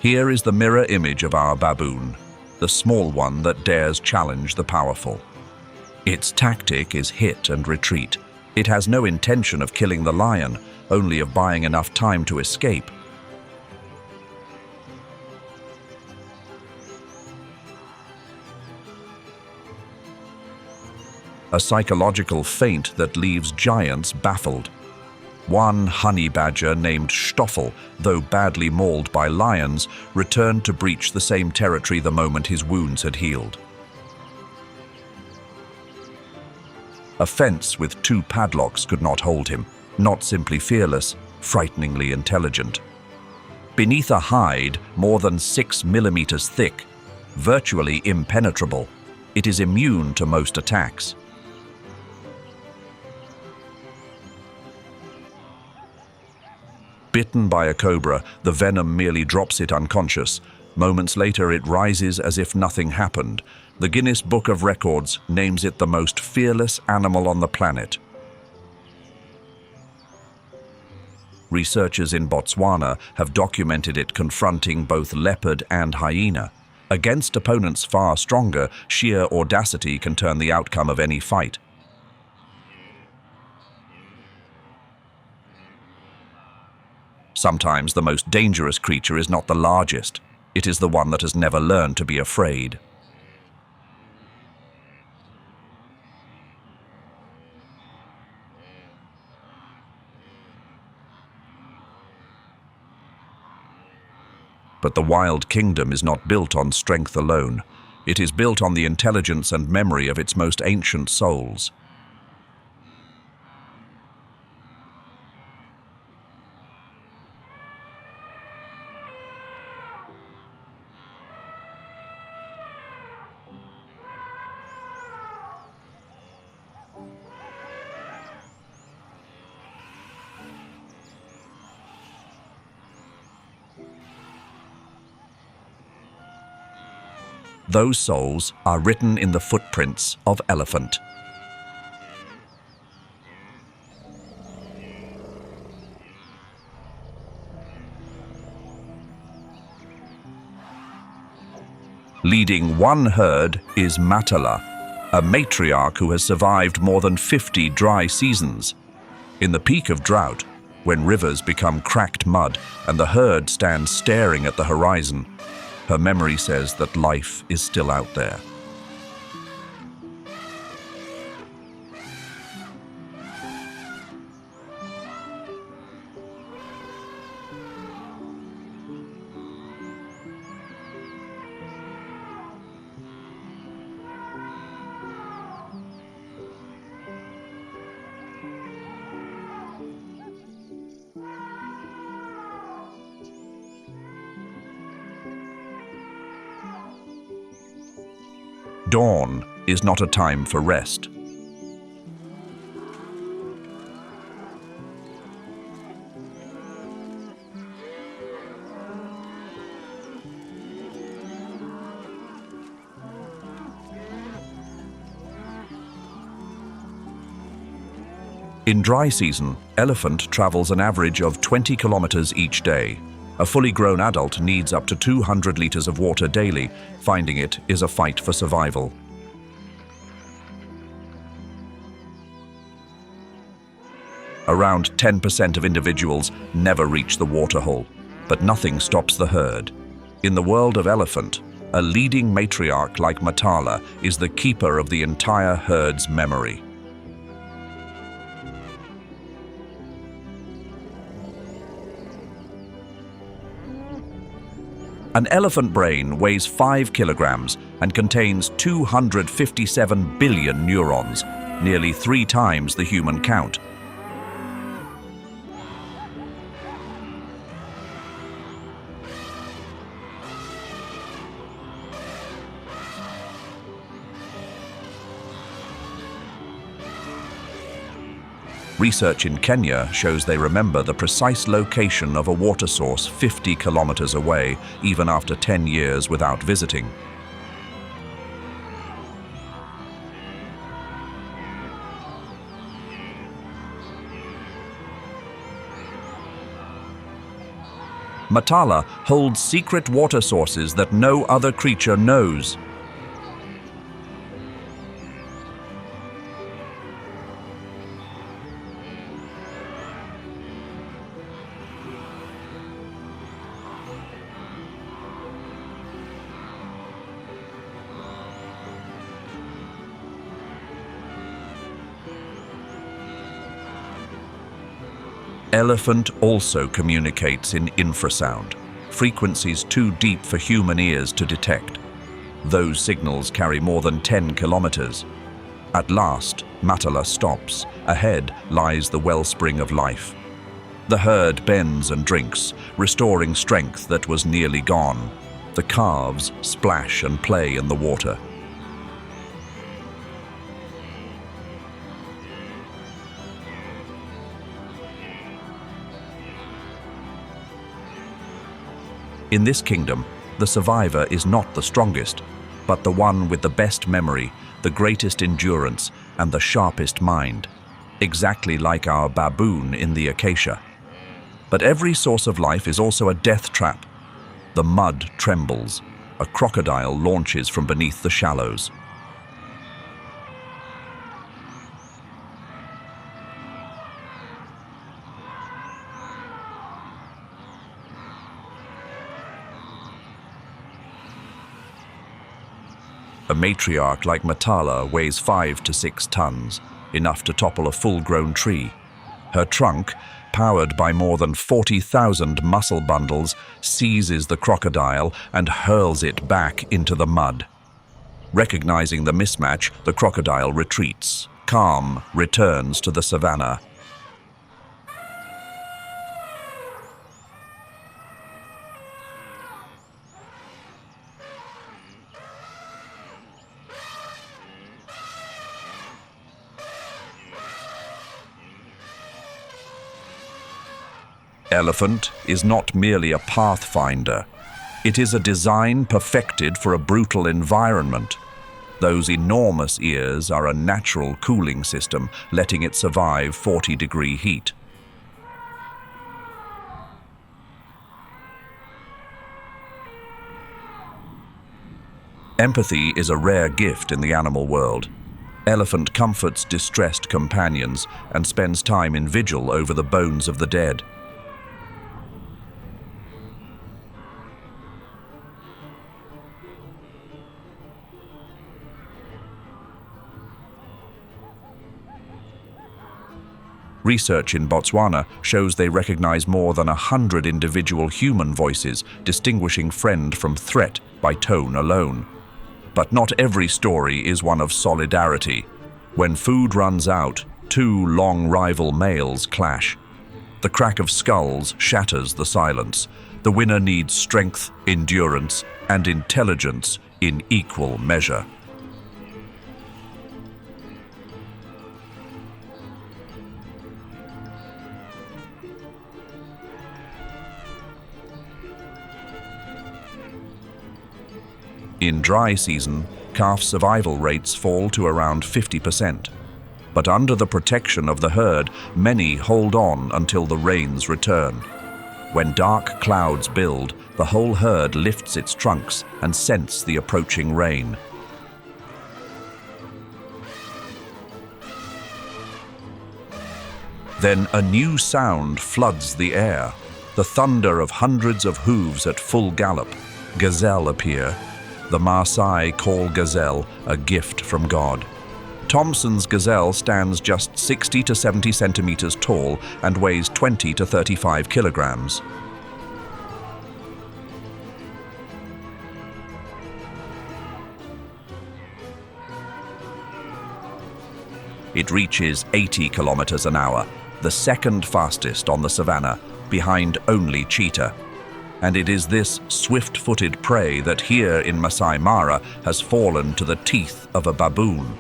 Here is the mirror image of our baboon, the small one that dares challenge the powerful. Its tactic is hit and retreat. It has no intention of killing the lion, only of buying enough time to escape. A psychological feint that leaves giants baffled. One honey badger named Stoffel, though badly mauled by lions, returned to breach the same territory the moment his wounds had healed. A fence with 2 padlocks could not hold him, not simply fearless, frighteningly intelligent. Beneath a hide more than 6 millimeters thick, virtually impenetrable, it is immune to most attacks. Bitten by a cobra, the venom merely drops it unconscious. Moments later, it rises as if nothing happened. The Guinness Book of Records names it the most fearless animal on the planet. Researchers in Botswana have documented it confronting both leopard and hyena. Against opponents far stronger, sheer audacity can turn the outcome of any fight. Sometimes the most dangerous creature is not the largest. It is the one that has never learned to be afraid. But the wild kingdom is not built on strength alone. It is built on the intelligence and memory of its most ancient souls. Those souls are written in the footprints of elephant. Leading one herd is Matala, a matriarch who has survived more than 50 dry seasons. In the peak of drought, when rivers become cracked mud and the herd stands staring at the horizon, her memory says that life is still out there. Dawn is not a time for rest. In dry season, elephant travels an average of 20 kilometers each day. A fully grown adult needs up to 200 liters of water daily. Finding it is a fight for survival. Around 10% of individuals never reach the waterhole, but nothing stops the herd. In the world of elephant, a leading matriarch like Matala is the keeper of the entire herd's memory. An elephant brain weighs 5 kilograms and contains 257 billion neurons, nearly 3 times the human count. Research in Kenya shows they remember the precise location of a water source 50 kilometers away, even after 10 years without visiting. Matala holds secret water sources that no other creature knows. Elephant also communicates in infrasound, frequencies too deep for human ears to detect. Those signals carry more than 10 kilometers. At last, Matala stops. Ahead lies the wellspring of life. The herd bends and drinks, restoring strength that was nearly gone. The calves splash and play in the water. In this kingdom, the survivor is not the strongest, but the one with the best memory, the greatest endurance, and the sharpest mind, exactly like our baboon in the acacia. But every source of life is also a death trap. The mud trembles. A crocodile launches from beneath the shallows. A matriarch like Matala weighs 5 to 6 tons, enough to topple a full-grown tree. Her trunk, powered by more than 40,000 muscle bundles, seizes the crocodile and hurls it back into the mud. Recognizing the mismatch, the crocodile retreats. Calm returns to the savanna. Elephant is not merely a pathfinder. It is a design perfected for a brutal environment. Those enormous ears are a natural cooling system, letting it survive 40-degree heat. Empathy is a rare gift in the animal world. Elephant comforts distressed companions and spends time in vigil over the bones of the dead. Research in Botswana shows they recognize more than 100 individual human voices, distinguishing friend from threat by tone alone. But not every story is one of solidarity. When food runs out, 2 long rival males clash. The crack of skulls shatters the silence. The winner needs strength, endurance, and intelligence in equal measure. In dry season, calf survival rates fall to around 50%. But under the protection of the herd, many hold on until the rains return. When dark clouds build, the whole herd lifts its trunks and scents the approaching rain. Then a new sound floods the air, the thunder of hundreds of hooves at full gallop. Gazelle appear. The Maasai call gazelle a gift from God. Thompson's gazelle stands just 60 to 70 centimeters tall and weighs 20 to 35 kilograms. It reaches 80 kilometers an hour, the second fastest on the savanna, behind only cheetah. And it is this swift-footed prey that here in Masai Mara has fallen to the teeth of a baboon.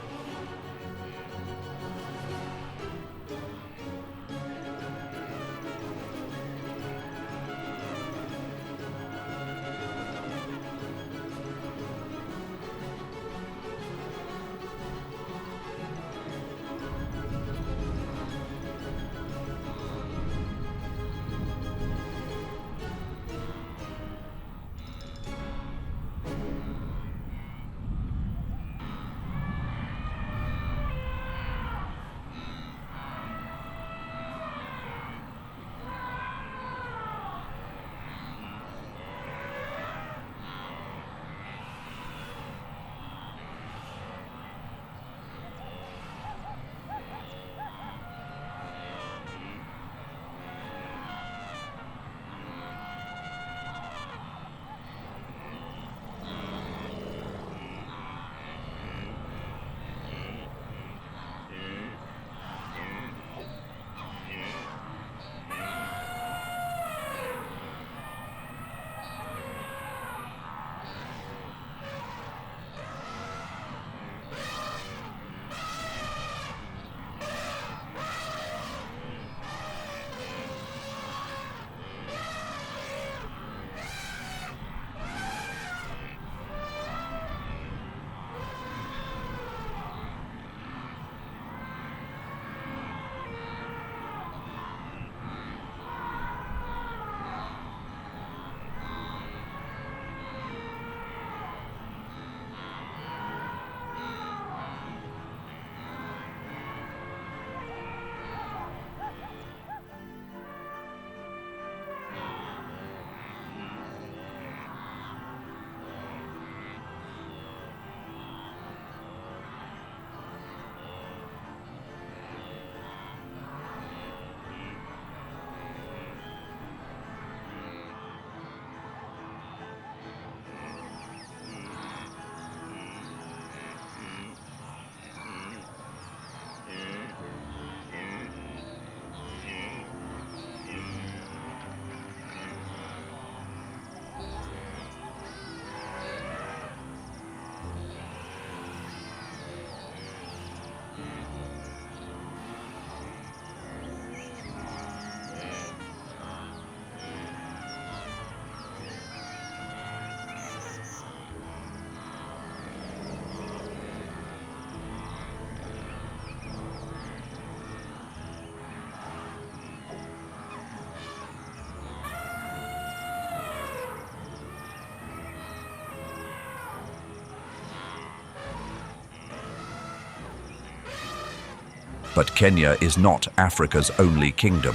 But Kenya is not Africa's only kingdom.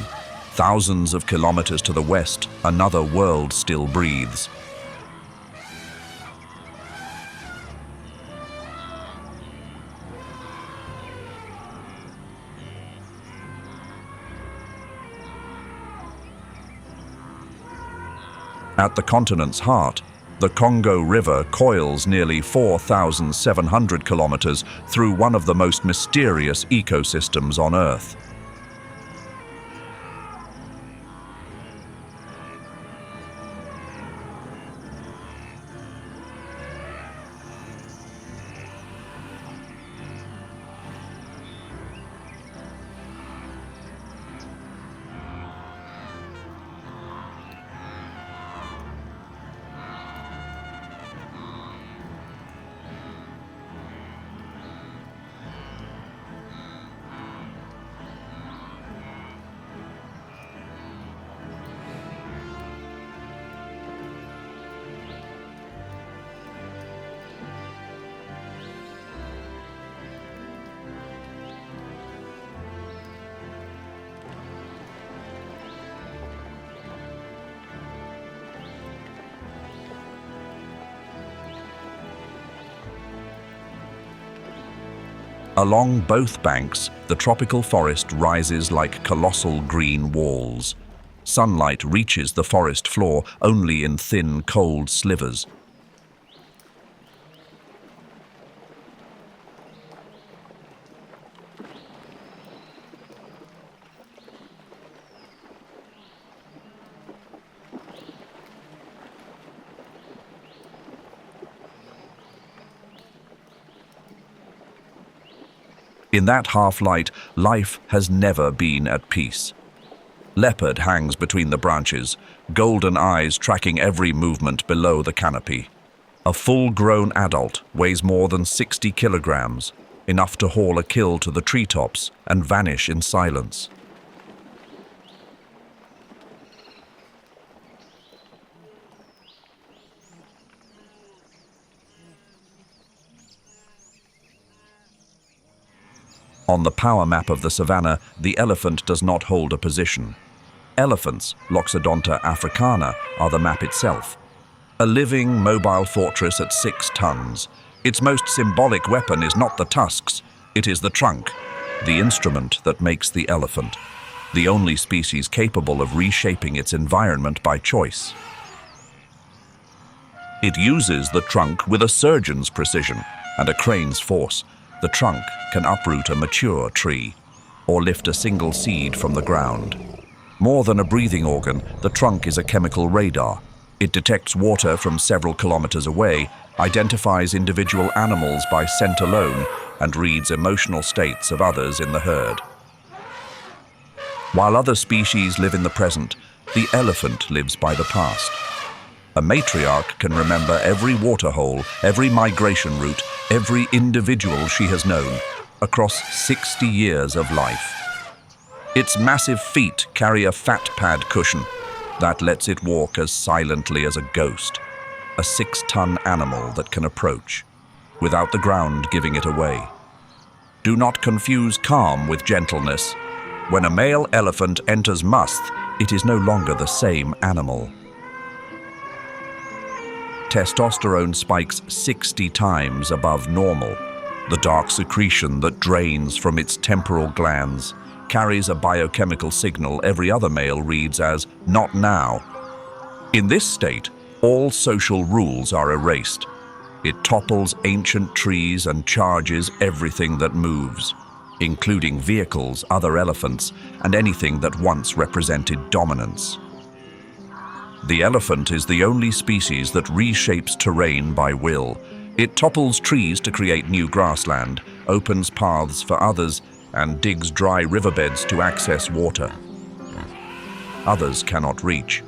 Thousands of kilometers to the west, another world still breathes. At the continent's heart, the Congo River coils nearly 4,700 kilometers through one of the most mysterious ecosystems on Earth. Along both banks, the tropical forest rises like colossal green walls. Sunlight reaches the forest floor only in thin, cold slivers. In that half-light, life has never been at peace. Leopard hangs between the branches, golden eyes tracking every movement below the canopy. A full-grown adult weighs more than 60 kilograms, enough to haul a kill to the treetops and vanish in silence. On the power map of the savanna, the elephant does not hold a position. Elephants, Loxodonta africana, are the map itself. A living, mobile fortress at 6 tons. Its most symbolic weapon is not the tusks, it is the trunk, the instrument that makes the elephant, the only species capable of reshaping its environment by choice. It uses the trunk with a surgeon's precision and a crane's force. The trunk can uproot a mature tree or lift a single seed from the ground. More than a breathing organ, the trunk is a chemical radar. It detects water from several kilometers away, identifies individual animals by scent alone, and reads emotional states of others in the herd. While other species live in the present, the elephant lives by the past. A matriarch can remember every waterhole, every migration route, every individual she has known, across 60 years of life. Its massive feet carry a fat pad cushion that lets it walk as silently as a ghost, a 6-ton animal that can approach, without the ground giving it away. Do not confuse calm with gentleness. When a male elephant enters musth, it is no longer the same animal. Testosterone spikes 60 times above normal. The dark secretion that drains from its temporal glands carries a biochemical signal every other male reads as "not now." In this state, all social rules are erased. It topples ancient trees and charges everything that moves, including vehicles, other elephants, and anything that once represented dominance. The elephant is the only species that reshapes terrain by will. It topples trees to create new grassland, opens paths for others, and digs dry riverbeds to access water others cannot reach.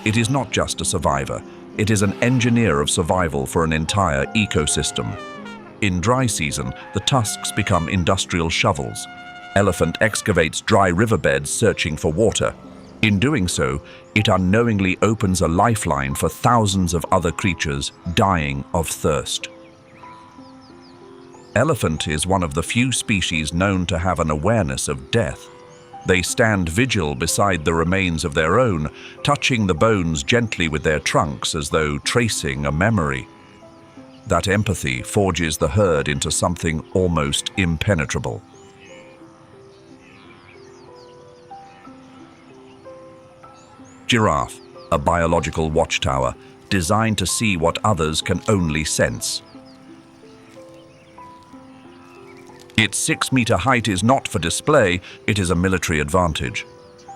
It is not just a survivor. It is an engineer of survival for an entire ecosystem. In dry season, the tusks become industrial shovels. Elephant excavates dry riverbeds searching for water. In doing so, it unknowingly opens a lifeline for thousands of other creatures dying of thirst. Elephant is one of the few species known to have an awareness of death. They stand vigil beside the remains of their own, touching the bones gently with their trunks as though tracing a memory. That empathy forges the herd into something almost impenetrable. Giraffe, a biological watchtower designed to see what others can only sense. Its 6-meter height is not for display, it is a military advantage.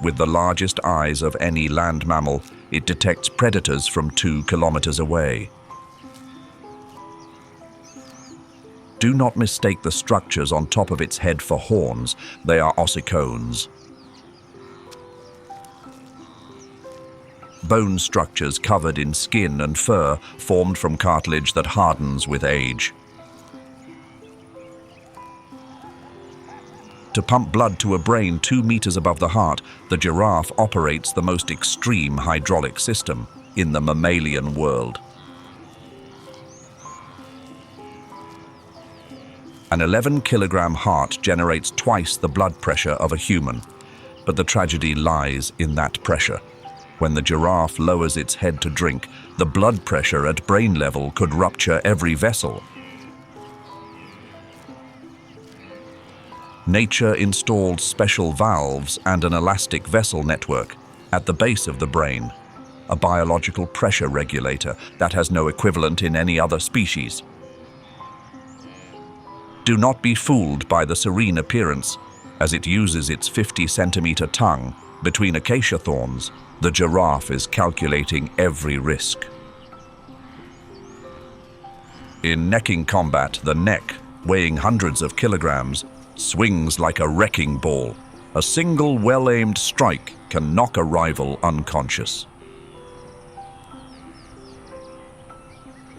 With the largest eyes of any land mammal, it detects predators from 2 kilometers away. Do not mistake the structures on top of its head for horns. They are ossicones. Bone structures covered in skin and fur, formed from cartilage that hardens with age. To pump blood to a brain 2 meters above the heart, the giraffe operates the most extreme hydraulic system in the mammalian world. An 11-kilogram heart generates twice the blood pressure of a human, but the tragedy lies in that pressure. When the giraffe lowers its head to drink, the blood pressure at brain level could rupture every vessel. Nature installed special valves and an elastic vessel network at the base of the brain, a biological pressure regulator that has no equivalent in any other species. Do not be fooled by the serene appearance, as it uses its 50-centimeter tongue between acacia thorns. The giraffe is calculating every risk. In necking combat, the neck, weighing hundreds of kilograms, swings like a wrecking ball. A single well-aimed strike can knock a rival unconscious.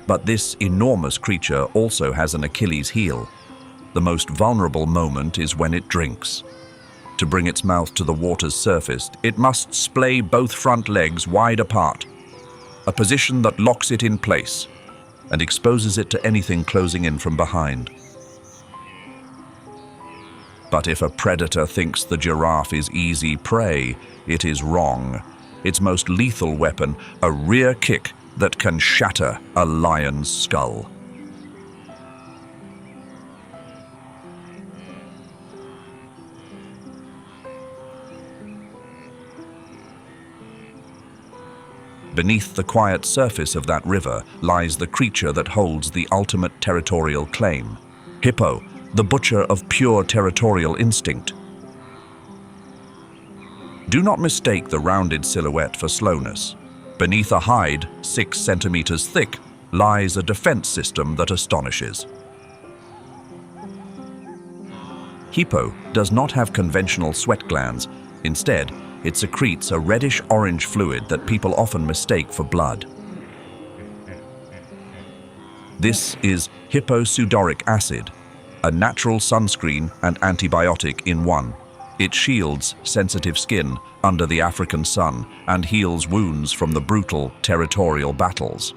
But this enormous creature also has an Achilles heel. The most vulnerable moment is when it drinks. To bring its mouth to the water's surface, it must splay both front legs wide apart, a position that locks it in place and exposes it to anything closing in from behind. But if a predator thinks the giraffe is easy prey, it is wrong. Its most lethal weapon, a rear kick that can shatter a lion's skull. Beneath the quiet surface of that river lies the creature that holds the ultimate territorial claim. Hippo, the butcher of pure territorial instinct. Do not mistake the rounded silhouette for slowness. Beneath a hide, 6 centimeters thick, lies a defense system that astonishes. Hippo does not have conventional sweat glands. Instead, it secretes a reddish-orange fluid that people often mistake for blood. This is hipposudoric acid, a natural sunscreen and antibiotic in one. It shields sensitive skin under the African sun and heals wounds from the brutal territorial battles.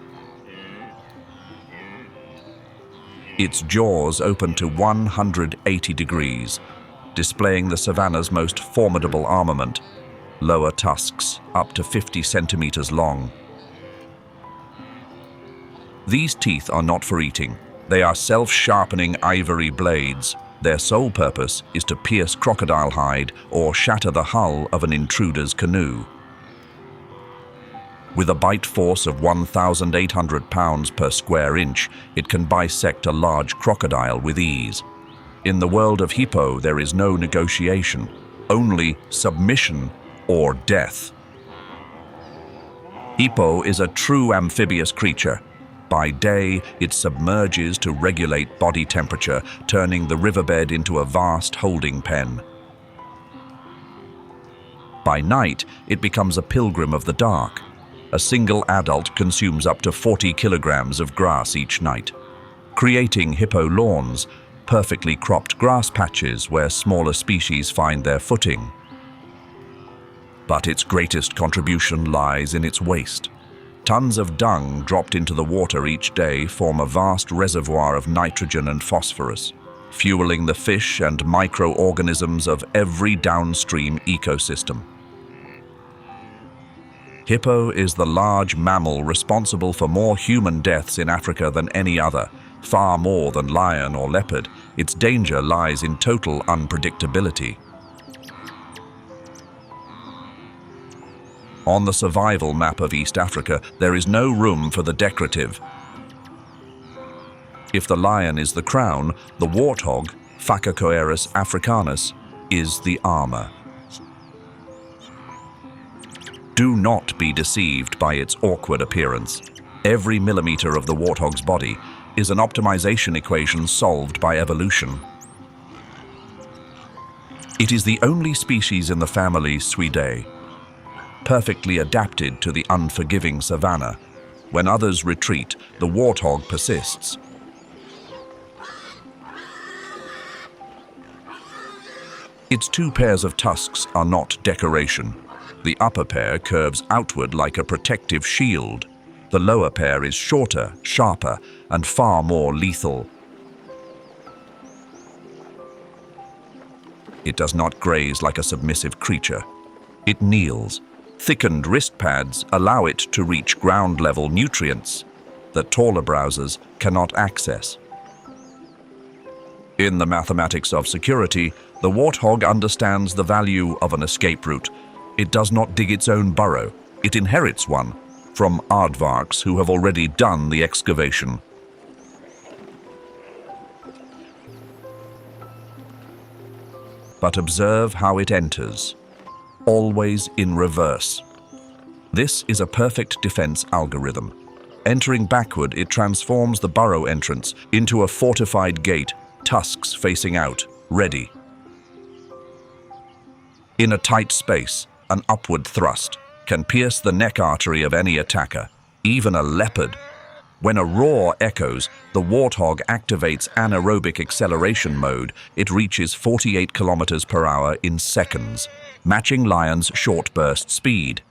Its jaws open to 180 degrees, displaying the savanna's most formidable armament, lower tusks up to 50 centimeters long. These teeth are not for eating. They are self-sharpening ivory blades. Their sole purpose is to pierce crocodile hide or shatter the hull of an intruder's canoe. With a bite force of 1,800 pounds per square inch, it can bisect a large crocodile with ease. In the world of hippo, there is no negotiation, only submission or death. Hippo is a true amphibious creature. By day, it submerges to regulate body temperature, turning the riverbed into a vast holding pen. By night, it becomes a pilgrim of the dark. A single adult consumes up to 40 kilograms of grass each night, creating hippo lawns, perfectly cropped grass patches where smaller species find their footing. But its greatest contribution lies in its waste. Tons of dung dropped into the water each day form a vast reservoir of nitrogen and phosphorus, fueling the fish and microorganisms of every downstream ecosystem. Hippo is the large mammal responsible for more human deaths in Africa than any other, far more than lion or leopard. Its danger lies in total unpredictability. On the survival map of East Africa, there is no room for the decorative. If the lion is the crown, the warthog, Phacocoerus africanus, is the armor. Do not be deceived by its awkward appearance. Every millimeter of the warthog's body is an optimization equation solved by evolution. It is the only species in the family Suidae, perfectly adapted to the unforgiving savanna. When others retreat, the warthog persists. Its 2 pairs of tusks are not decoration. The upper pair curves outward like a protective shield. The lower pair is shorter, sharper, and far more lethal. It does not graze like a submissive creature. It kneels. Thickened wrist pads allow it to reach ground-level nutrients that taller browsers cannot access. In the mathematics of security, the warthog understands the value of an escape route. It does not dig its own burrow. It inherits one from aardvarks who have already done the excavation. But observe how it enters. Always in reverse. This is a perfect defense algorithm. Entering backward, it transforms the burrow entrance into a fortified gate, tusks facing out. ready. In a tight space, an upward thrust can pierce the neck artery of any attacker, even a leopard. When a roar echoes, the warthog activates anaerobic acceleration mode. It reaches 48 kilometers per hour in seconds, matching lion's short burst speed.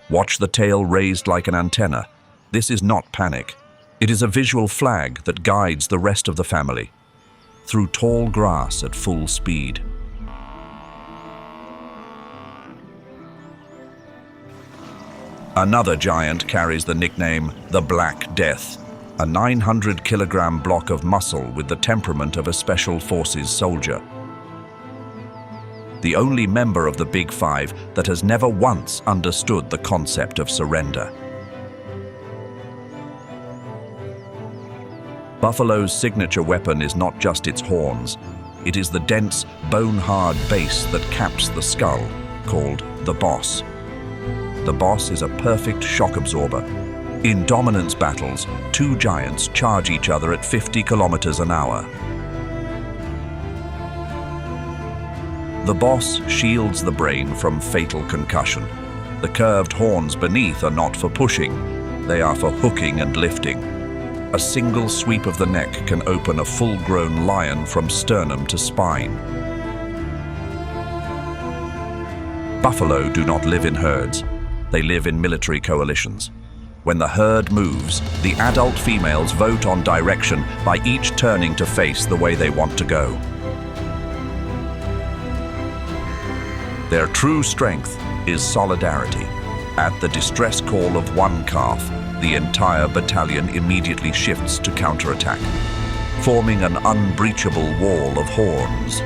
Watch the tail raised like an antenna. This is not panic. It is a visual flag that guides the rest of the family through tall grass at full speed. Another giant carries the nickname the Black Death, a 900-kilogram block of muscle with the temperament of a Special Forces soldier. The only member of the Big Five that has never once understood the concept of surrender. Buffalo's signature weapon is not just its horns. It is the dense, bone-hard base that caps the skull, called the boss. The boss is a perfect shock absorber. In dominance battles, two giants charge each other at 50 kilometers an hour. The boss shields the brain from fatal concussion. The curved horns beneath are not for pushing, they are for hooking and lifting. A single sweep of the neck can open a full-grown lion from sternum to spine. Buffalo do not live in herds. They live in military coalitions. When the herd moves, the adult females vote on direction by each turning to face the way they want to go. Their true strength is solidarity. At the distress call of one calf, the entire battalion immediately shifts to counterattack, forming an unbreachable wall of horns.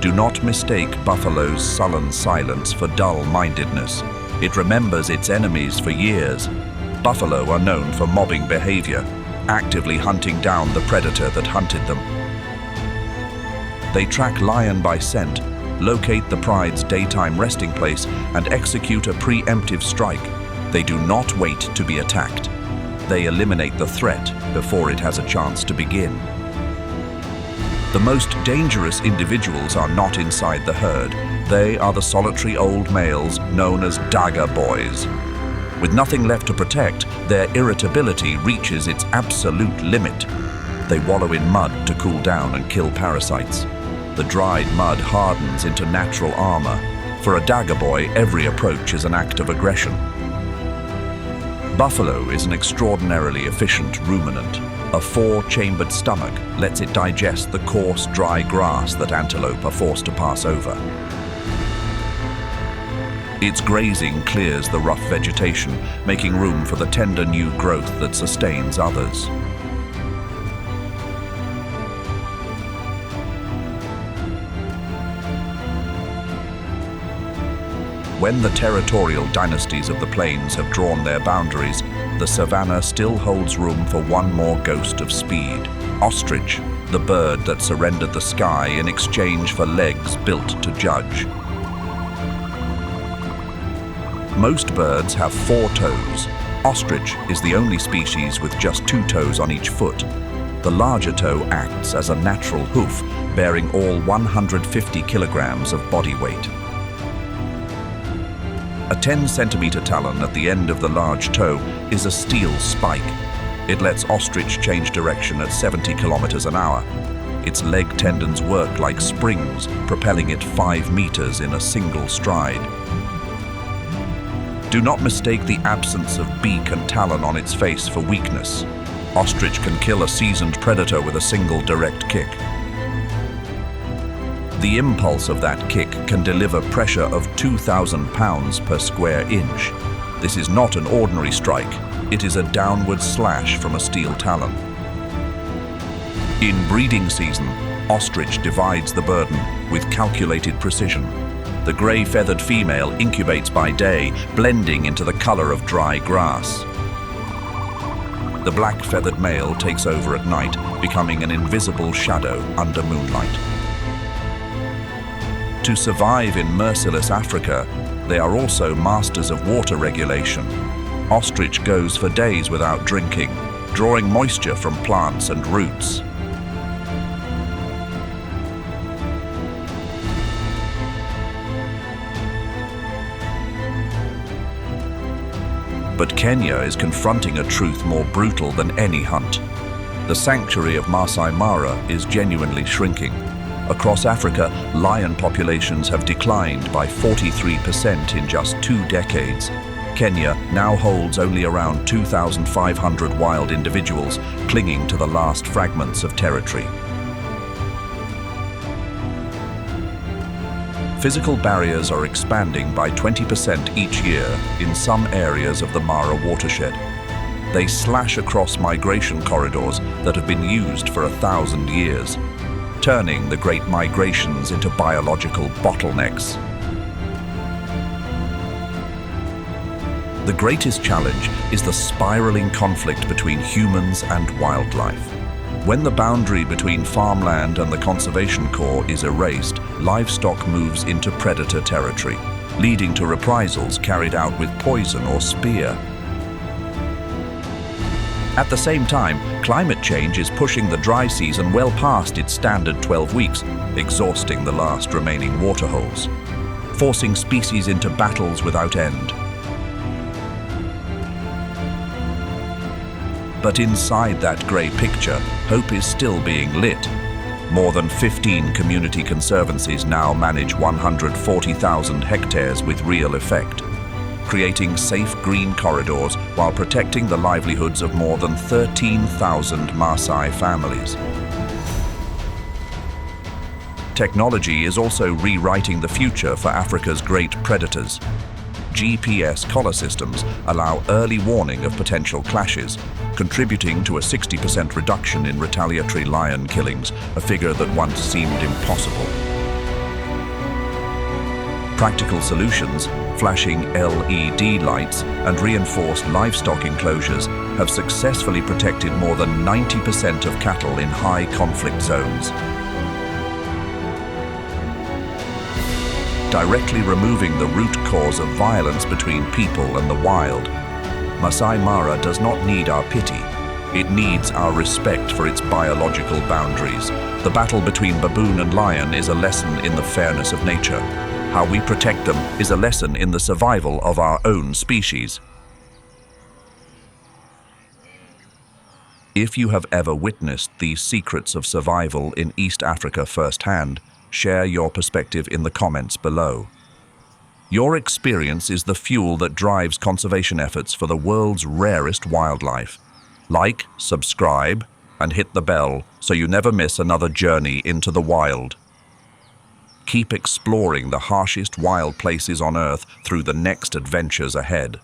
Do not mistake buffalo's sullen silence for dull-mindedness. It remembers its enemies for years. Buffalo are known for mobbing behavior, actively hunting down the predator that hunted them. They track lion by scent, locate the pride's daytime resting place, and execute a preemptive strike. They do not wait to be attacked. They eliminate the threat before it has a chance to begin. The most dangerous individuals are not inside the herd. They are the solitary old males known as dagger boys. With nothing left to protect, their irritability reaches its absolute limit. They wallow in mud to cool down and kill parasites. The dried mud hardens into natural armor. For a dagger boy, every approach is an act of aggression. Buffalo is an extraordinarily efficient ruminant. A 4-chambered stomach lets it digest the coarse, dry grass that antelope are forced to pass over. Its grazing clears the rough vegetation, making room for the tender new growth that sustains others. When the territorial dynasties of the plains have drawn their boundaries, the savanna still holds room for one more ghost of speed. Ostrich, the bird that surrendered the sky in exchange for legs built to judge. Most birds have 4 toes. Ostrich is the only species with just 2 toes on each foot. The larger toe acts as a natural hoof, bearing all 150 kilograms of body weight. A 10-centimeter talon at the end of the large toe is a steel spike. It lets ostrich change direction at 70 kilometers an hour. Its leg tendons work like springs, propelling it 5 meters in a single stride. Do not mistake the absence of beak and talon on its face for weakness. Ostrich can kill a seasoned predator with a single direct kick. The impulse of that kick can deliver pressure of 2,000 pounds per square inch. This is not an ordinary strike. It is a downward slash from a steel talon. In breeding season, ostrich divides the burden with calculated precision. The gray-feathered female incubates by day, blending into the color of dry grass. The black-feathered male takes over at night, becoming an invisible shadow under moonlight. To survive in merciless Africa, they are also masters of water regulation. Ostrich goes for days without drinking. drawing moisture from plants and roots. But Kenya is confronting a truth more brutal than any hunt. The sanctuary of Masai Mara is genuinely shrinking. Across Africa, lion populations have declined by 43% in just 2 decades. Kenya now holds only around 2,500 wild individuals, clinging to the last fragments of territory. Physical barriers are expanding by 20% each year in some areas of the Mara watershed. They slash across migration corridors that have been used for 1,000 years, turning the great migrations into biological bottlenecks. The greatest challenge is the spiraling conflict between humans and wildlife. When the boundary between farmland and the Conservation Corps is erased, livestock moves into predator territory, leading to reprisals carried out with poison or spear. At the same time, climate change is pushing the dry season well past its standard 12 weeks, exhausting the last remaining waterholes, forcing species into battles without end. But inside that grey picture, hope is still being lit. More than 15 community conservancies now manage 140,000 hectares with real effect, creating safe green corridors while protecting the livelihoods of more than 13,000 Maasai families. Technology is also rewriting the future for Africa's great predators. GPS collar systems allow early warning of potential clashes, contributing to a 60% reduction in retaliatory lion killings, a figure that once seemed impossible. Practical solutions, flashing LED lights and reinforced livestock enclosures have successfully protected more than 90% of cattle in high conflict zones. Directly removing the root cause of violence between people and the wild, Masai Mara does not need our pity. It needs our respect for its biological boundaries. The battle between baboon and lion is a lesson in the fairness of nature. How we protect them is a lesson in the survival of our own species. If you have ever witnessed these secrets of survival in East Africa firsthand, share your perspective in the comments below. Your experience is the fuel that drives conservation efforts for the world's rarest wildlife. Like, subscribe, and hit the bell so you never miss another journey into the wild. Keep exploring the harshest wild places on Earth through the next adventures ahead.